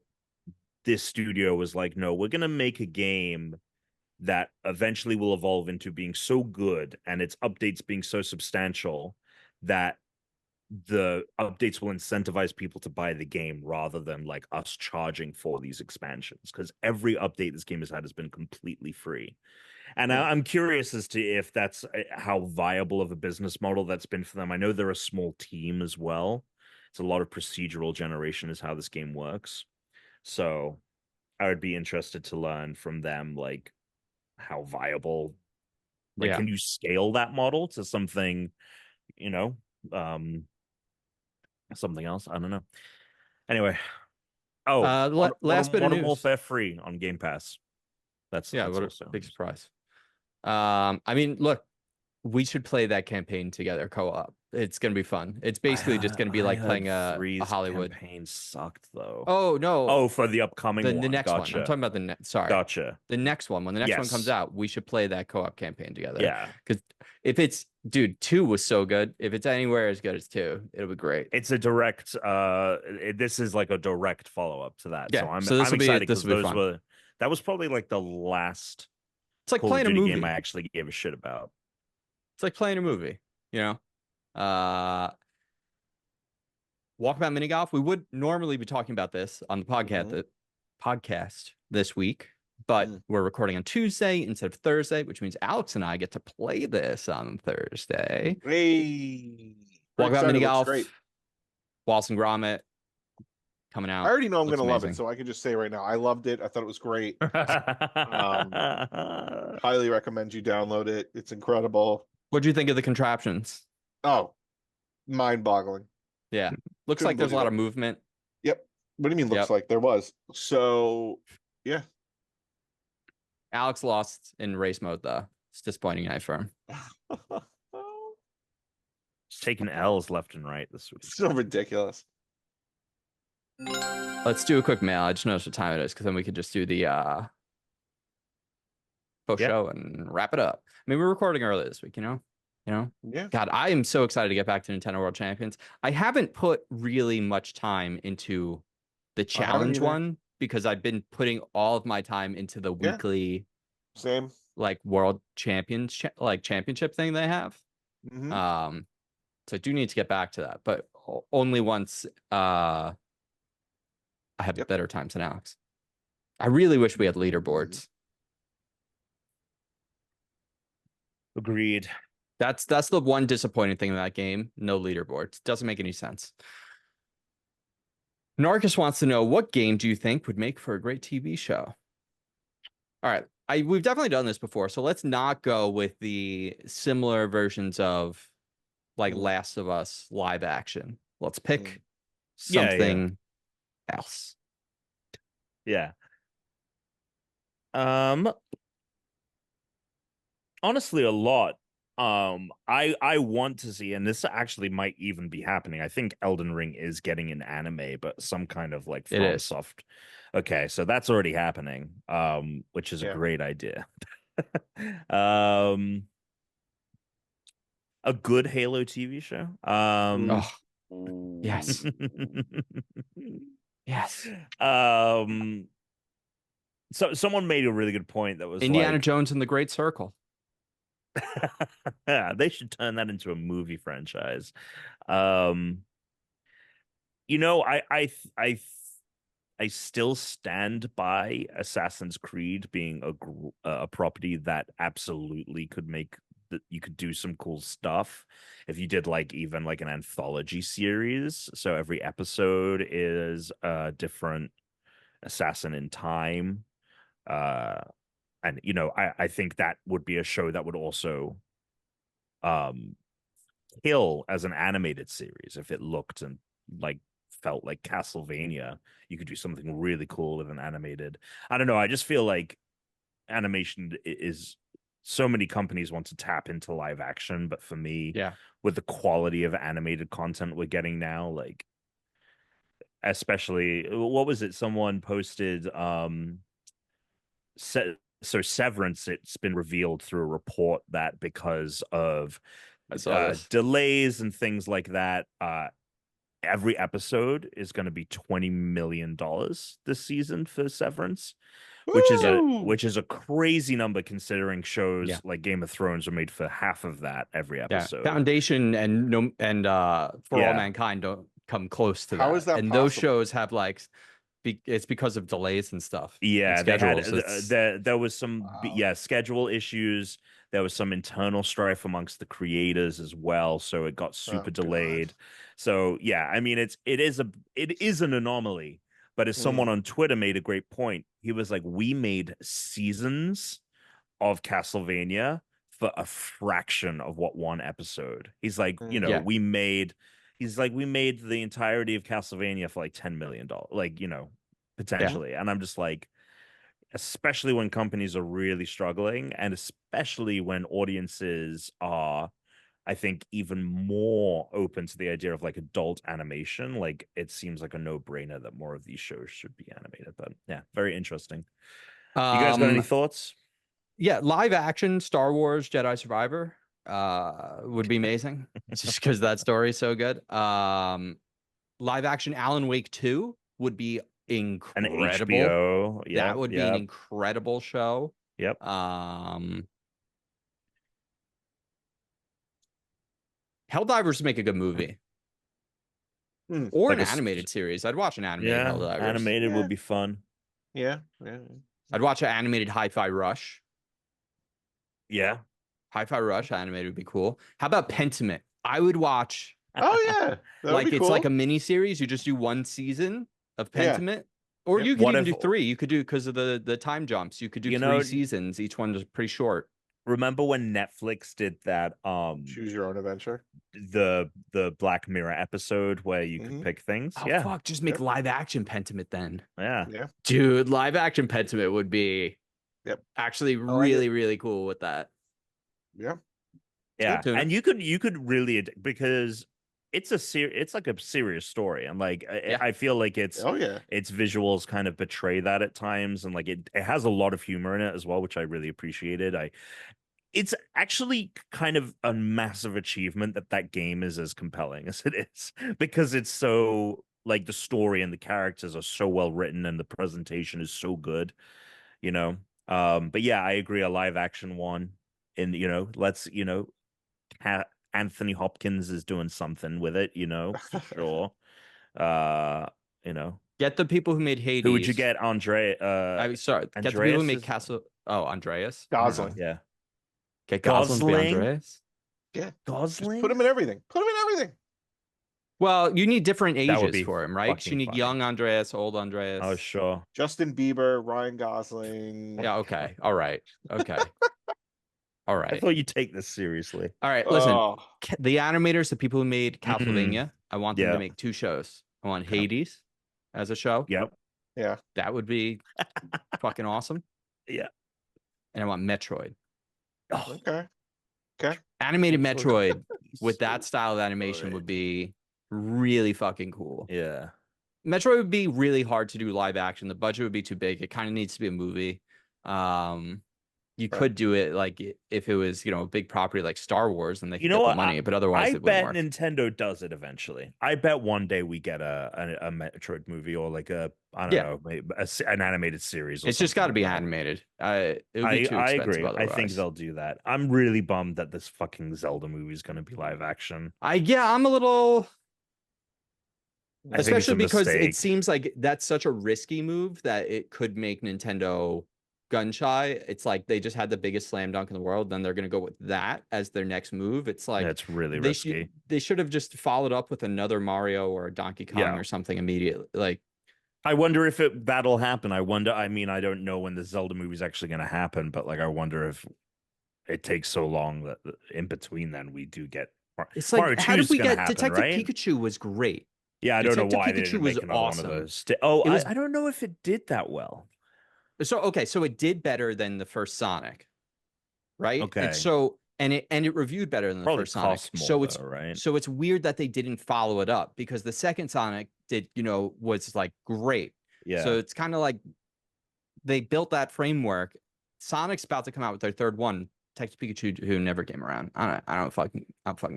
this studio was like, no, we're going to make a game that eventually will evolve into being so good and its updates being so substantial that the updates will incentivize people to buy the game, rather than like us charging for these expansions, because every update this game has had has been completely free. And I'm curious as to if that's how viable of a business model that's been for them. I know they're a small team as well. It's a lot of procedural generation is how this game works. So I would be interested to learn from them, like, how viable, like, can you scale that model to something, something else? I don't know. Anyway, Oh, last bit of Modern news. Warfare free on Game Pass. That's what also a big surprise. I mean, look, we should play that campaign together, co-op. It's gonna be fun. It's basically just gonna be like playing a Hollywood campaign sucked though. Oh no! Oh, for the upcoming the one. next one. Gotcha. I'm talking about the next. Sorry, Gotcha. the next one. When the next one comes Yes. out, we should play that co-op campaign together. Yeah. Because if it's 2 was so good. If it's anywhere as good as 2, it'll be great. It's a direct. This is like a direct follow up to that. Yeah. So I'm excited because those fun. were. That was probably like the last. It's like Call playing of a Duty movie. game I actually gave a shit about. It's like playing a movie. You know. Walkabout mini golf. We would normally be talking about this on the podcast this week, but we're recording on Tuesday instead of Thursday, which means Alex and I get to play this on Thursday. Hey, Walkabout mini golf. Wallace and Gromit coming out. I already know I'm Looks going to love amazing. it, so I can just say right now, I loved it. I thought it was great. Highly recommend you download it. It's incredible. What do you think of the contraptions? Oh, mind-boggling. Yeah, looks like there's a lot of movement. Yep. What do you mean looks like? There was. So, yeah. Alex lost in race mode, though. It's disappointing night for him. Just taking L's left and right this week. So ridiculous. Let's do a quick mail. I just noticed what time it is, because then we could just do the post show and wrap it up. I mean, we're recording early this week, you know? Yeah. God, I am so excited to get back to Nintendo World Champions. I haven't put really much time into the challenge one because I've been putting all of my time into the weekly like world championship thing they have. So I do need to get back to that, but only once I have better times than Alex. I really wish we had leaderboards. Agreed. That's the one disappointing thing in that game. No leaderboards. Doesn't make any sense. Narcus wants to know, what game do you think would make for a great TV show? All right. We've definitely done this before, so let's not go with the similar versions of like Last of Us live action. Let's pick something else. Yeah. Honestly, a lot. I want to see, and this actually might even be happening. I think Elden Ring is getting an anime, but some kind of like FromSoft. Okay, so that's already happening. Which is a great idea. A good Halo TV show. Yes. Yes. So someone made a really good point that was Indiana Jones and the Great Circle. Yeah, they should turn that into a movie franchise. You know, I still stand by Assassin's Creed being a property that absolutely could make that you could do some cool stuff if you did like even like an anthology series. So every episode is a different assassin in time. And you know, I think that would be a show that would also kill as an animated series if it looked and like felt like Castlevania. You could do something really cool with an animated. I don't know. I just feel like animation is so many companies want to tap into live action, but for me, with the quality of animated content we're getting now, like especially what was it? Someone posted so Severance, it's been revealed through a report that because of delays and things like that, every episode is going to be $20 million this season for Severance, which is a crazy number considering shows like Game of Thrones are made for half of that every episode. Foundation and For All Mankind don't come close to that. How is that and possible? Those shows have like it's because of delays and stuff. Yeah, they had there was some schedule issues. There was some internal strife amongst the creators as well, so it got super delayed. God. So yeah, I mean it is an anomaly. But as someone on Twitter made a great point, he was like, "We made seasons of Castlevania for a fraction of what one episode." He's like, we made the entirety of Castlevania for like $10 million. Like, potentially. And I'm just like, especially when companies are really struggling, and especially when audiences are, I think, even more open to the idea of like adult animation. Like, it seems like a no-brainer that more of these shows should be animated. But yeah, very interesting. You guys got any thoughts? Yeah, live action Star Wars Jedi Survivor would be amazing. Just because that story is so good. Live action Alan Wake 2 would be An incredible. HBO. Yeah, That would be an incredible show. Yep. Helldivers make a good movie. Or like an animated series. I'd watch an animated Helldivers. Animated would be fun. Yeah. I'd watch an animated Hi-Fi Rush. Yeah. Hi-Fi Rush animated would be cool. How about Pentiment? I would watch. Oh yeah, like it's cool. like a mini series. You just do one season of Pentiment, or you could even do 3. You could do, because of the time jumps. You could do 3 seasons. Each one is pretty short. Remember when Netflix did that? Choose Your Own Adventure. The Black Mirror episode where you could pick things. Oh, fuck! Just make live action Pentiment then. Yeah. Dude, live action Pentiment would be actually really really cool with that. Yeah. And you could really, because it's like a serious story, and like I feel like its visuals kind of betray that at times, and like it has a lot of humor in it as well, which I really appreciated. It's actually kind of a massive achievement that game is as compelling as it is, because it's so, like, the story and the characters are so well written and the presentation is so good, but yeah, I agree, a live action one, and let's Anthony Hopkins is doing something with it, for sure. Get the people who made Hades. Who would you get? Andre? Sorry, get the people who made Castle. Oh, Andreas. Gosling. Yeah. Get Gosling to be Andreas. Yeah. Gosling. Just put him in everything. Well, you need different ages for him, right? You need funny. Young Andreas, old Andreas. Oh, sure. Justin Bieber, Ryan Gosling. Yeah. Okay. All right. Okay. All right. I thought you'd take this seriously. All right. Listen, the animators, the people who made Castlevania, I want them to make 2 shows. I want Hades as a show. Yep. Yeah. That would be fucking awesome. Yeah. And I want Metroid. Oh. Okay. Animated Metroid with that style of animation would be really fucking cool. Yeah. Metroid would be really hard to do live action. The budget would be too big. It kind of needs to be a movie. You could do it like if it was, a big property like Star Wars, and they could get the money, but otherwise it wouldn't work. I bet Nintendo does it eventually. I bet one day we get a Metroid movie, or like an animated series. It's just got to be animated. It would be too expensive. I agree. Otherwise. I think they'll do that. I'm really bummed that this fucking Zelda movie is going to be live action. I'm a little. Especially because it seems like that's such a risky move that it could make Nintendo gun shy. It's like they just had the biggest slam dunk in the world, then they're going to go with that as their next move. It's like it's really risky. They should have just followed up with another Mario or a Donkey Kong or something immediately. Like, I wonder if that'll happen. I don't know when the Zelda movie is actually going to happen, but like, I wonder if it takes so long that in between then we do get. It's like, Mario how did we get happen, Detective right? Pikachu was great. Yeah, I don't know why Pikachu they didn't was make another awesome. One of those. I don't know if it did that well. So it did better than the first Sonic, right? Okay. And it reviewed better than the first Sonic. So it's weird that they didn't follow it up, because the second Sonic was like great. Yeah. So it's kind of like they built that framework. Sonic's about to come out with their third one, Detective Pikachu, who never came around. I don't fucking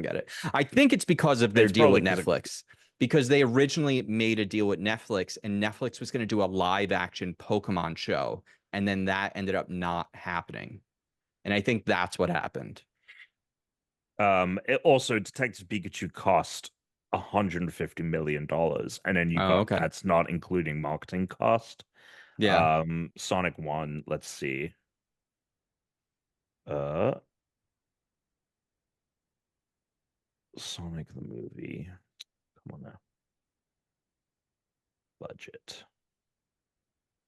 get it. I think it's because of their deal with Netflix. Because they originally made a deal with Netflix, and Netflix was going to do a live action Pokemon show, and then that ended up not happening. And I think that's what happened. It also, Detective Pikachu cost $150 million, and then that's not including marketing cost. Yeah. Sonic 1, let's see. Sonic the movie. Come on now. Budget.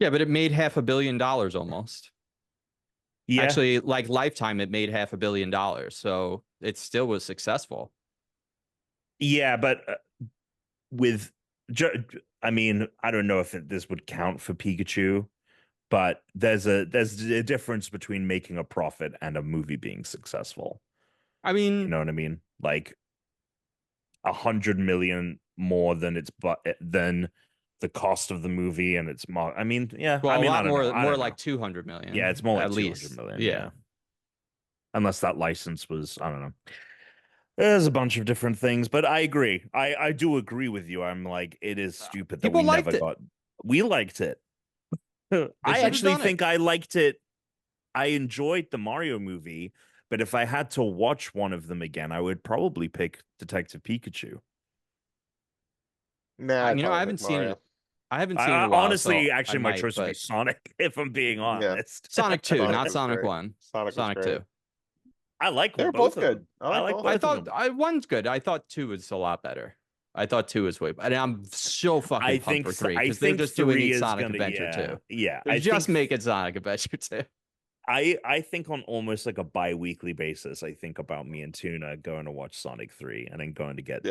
Yeah, but it made $500 million almost. Yeah. Actually, like Lifetime, it made $500 million. So it still was successful. Yeah, but with I mean, I don't know if this would count for Pikachu, but there's a difference between making a profit and a movie being successful. I mean, You know what I mean? Like 100 million more than than the cost of the movie and its I mean, yeah. well, I mean, a lot I don't know. more like 200 million. Yeah, it's more like at 200 least. million. Yeah. Unless that license was, I don't know. There's a bunch of different things, but I agree. I do agree with you. I'm like, it is stupid that People we liked never it. got. We liked it. I should've actually done it. think I liked it. I enjoyed the Mario movie, but if I had to watch one of them again, I would probably pick Detective Pikachu. Nah, You know, I haven't seen it. I haven't seen it in a while. Honestly, so actually, my choice would be Sonic, if I'm being honest. Sonic 2, Sonic not was Sonic great. 1. Sonic was great. 2. I like They're both both of good. them. I like both. I of them. thought one's good. I thought 2 was a lot better. I thought 2 was way, and I'm so fucking pumped for 3 because they're just doing Sonic Adventure 2. Yeah, They're just making Sonic Adventure 2. I think on almost like a bi-weekly basis, I think about me and Tuna going to watch Sonic 3 and then going to get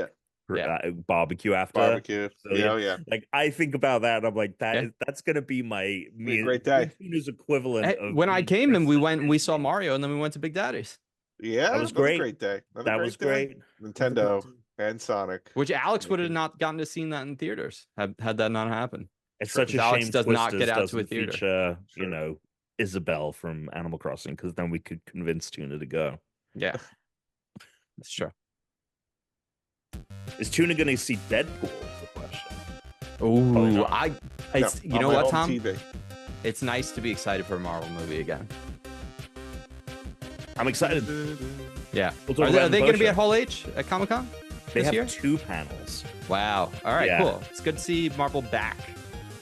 barbecue after. Barbecue. So, yeah. Like I think about that and I'm like, that's gonna be me a great day. Tuna's equivalent of when I came and we went and we saw Mario and then we went to Big Daddy's. Yeah, that was great. A great day. That was great. Nintendo and Sonic. Which Alex would have not gotten to see that in theaters had that not happened. It's such a Alex shame does not Twisters get out to a doesn't theater. feature, you know, Isabelle from Animal Crossing, because then we could convince Tuna to go. Yeah, that's true. Is Tuna going to see Deadpool? Is the question. Ooh, you know what, Tom? TV. It's nice to be excited for a Marvel movie again. I'm excited. Yeah. We'll Are they going to be at Hall H at Comic-Con They this have year? 2 panels. Wow. All right, Yeah. cool. It's good to see Marvel back.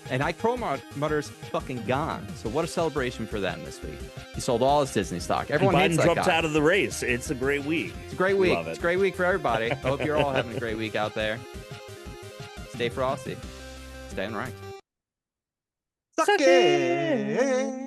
And Ike Perlmutter's fucking gone. So what a celebration for them this week. He sold all his Disney stock. Everyone hates Biden that dropped guy. out of the race. It's a great week. It's a great week. Love it. It's a great week for everybody. I hope you're all having a great week out there. Stay frosty. Stay unranked. Suck it.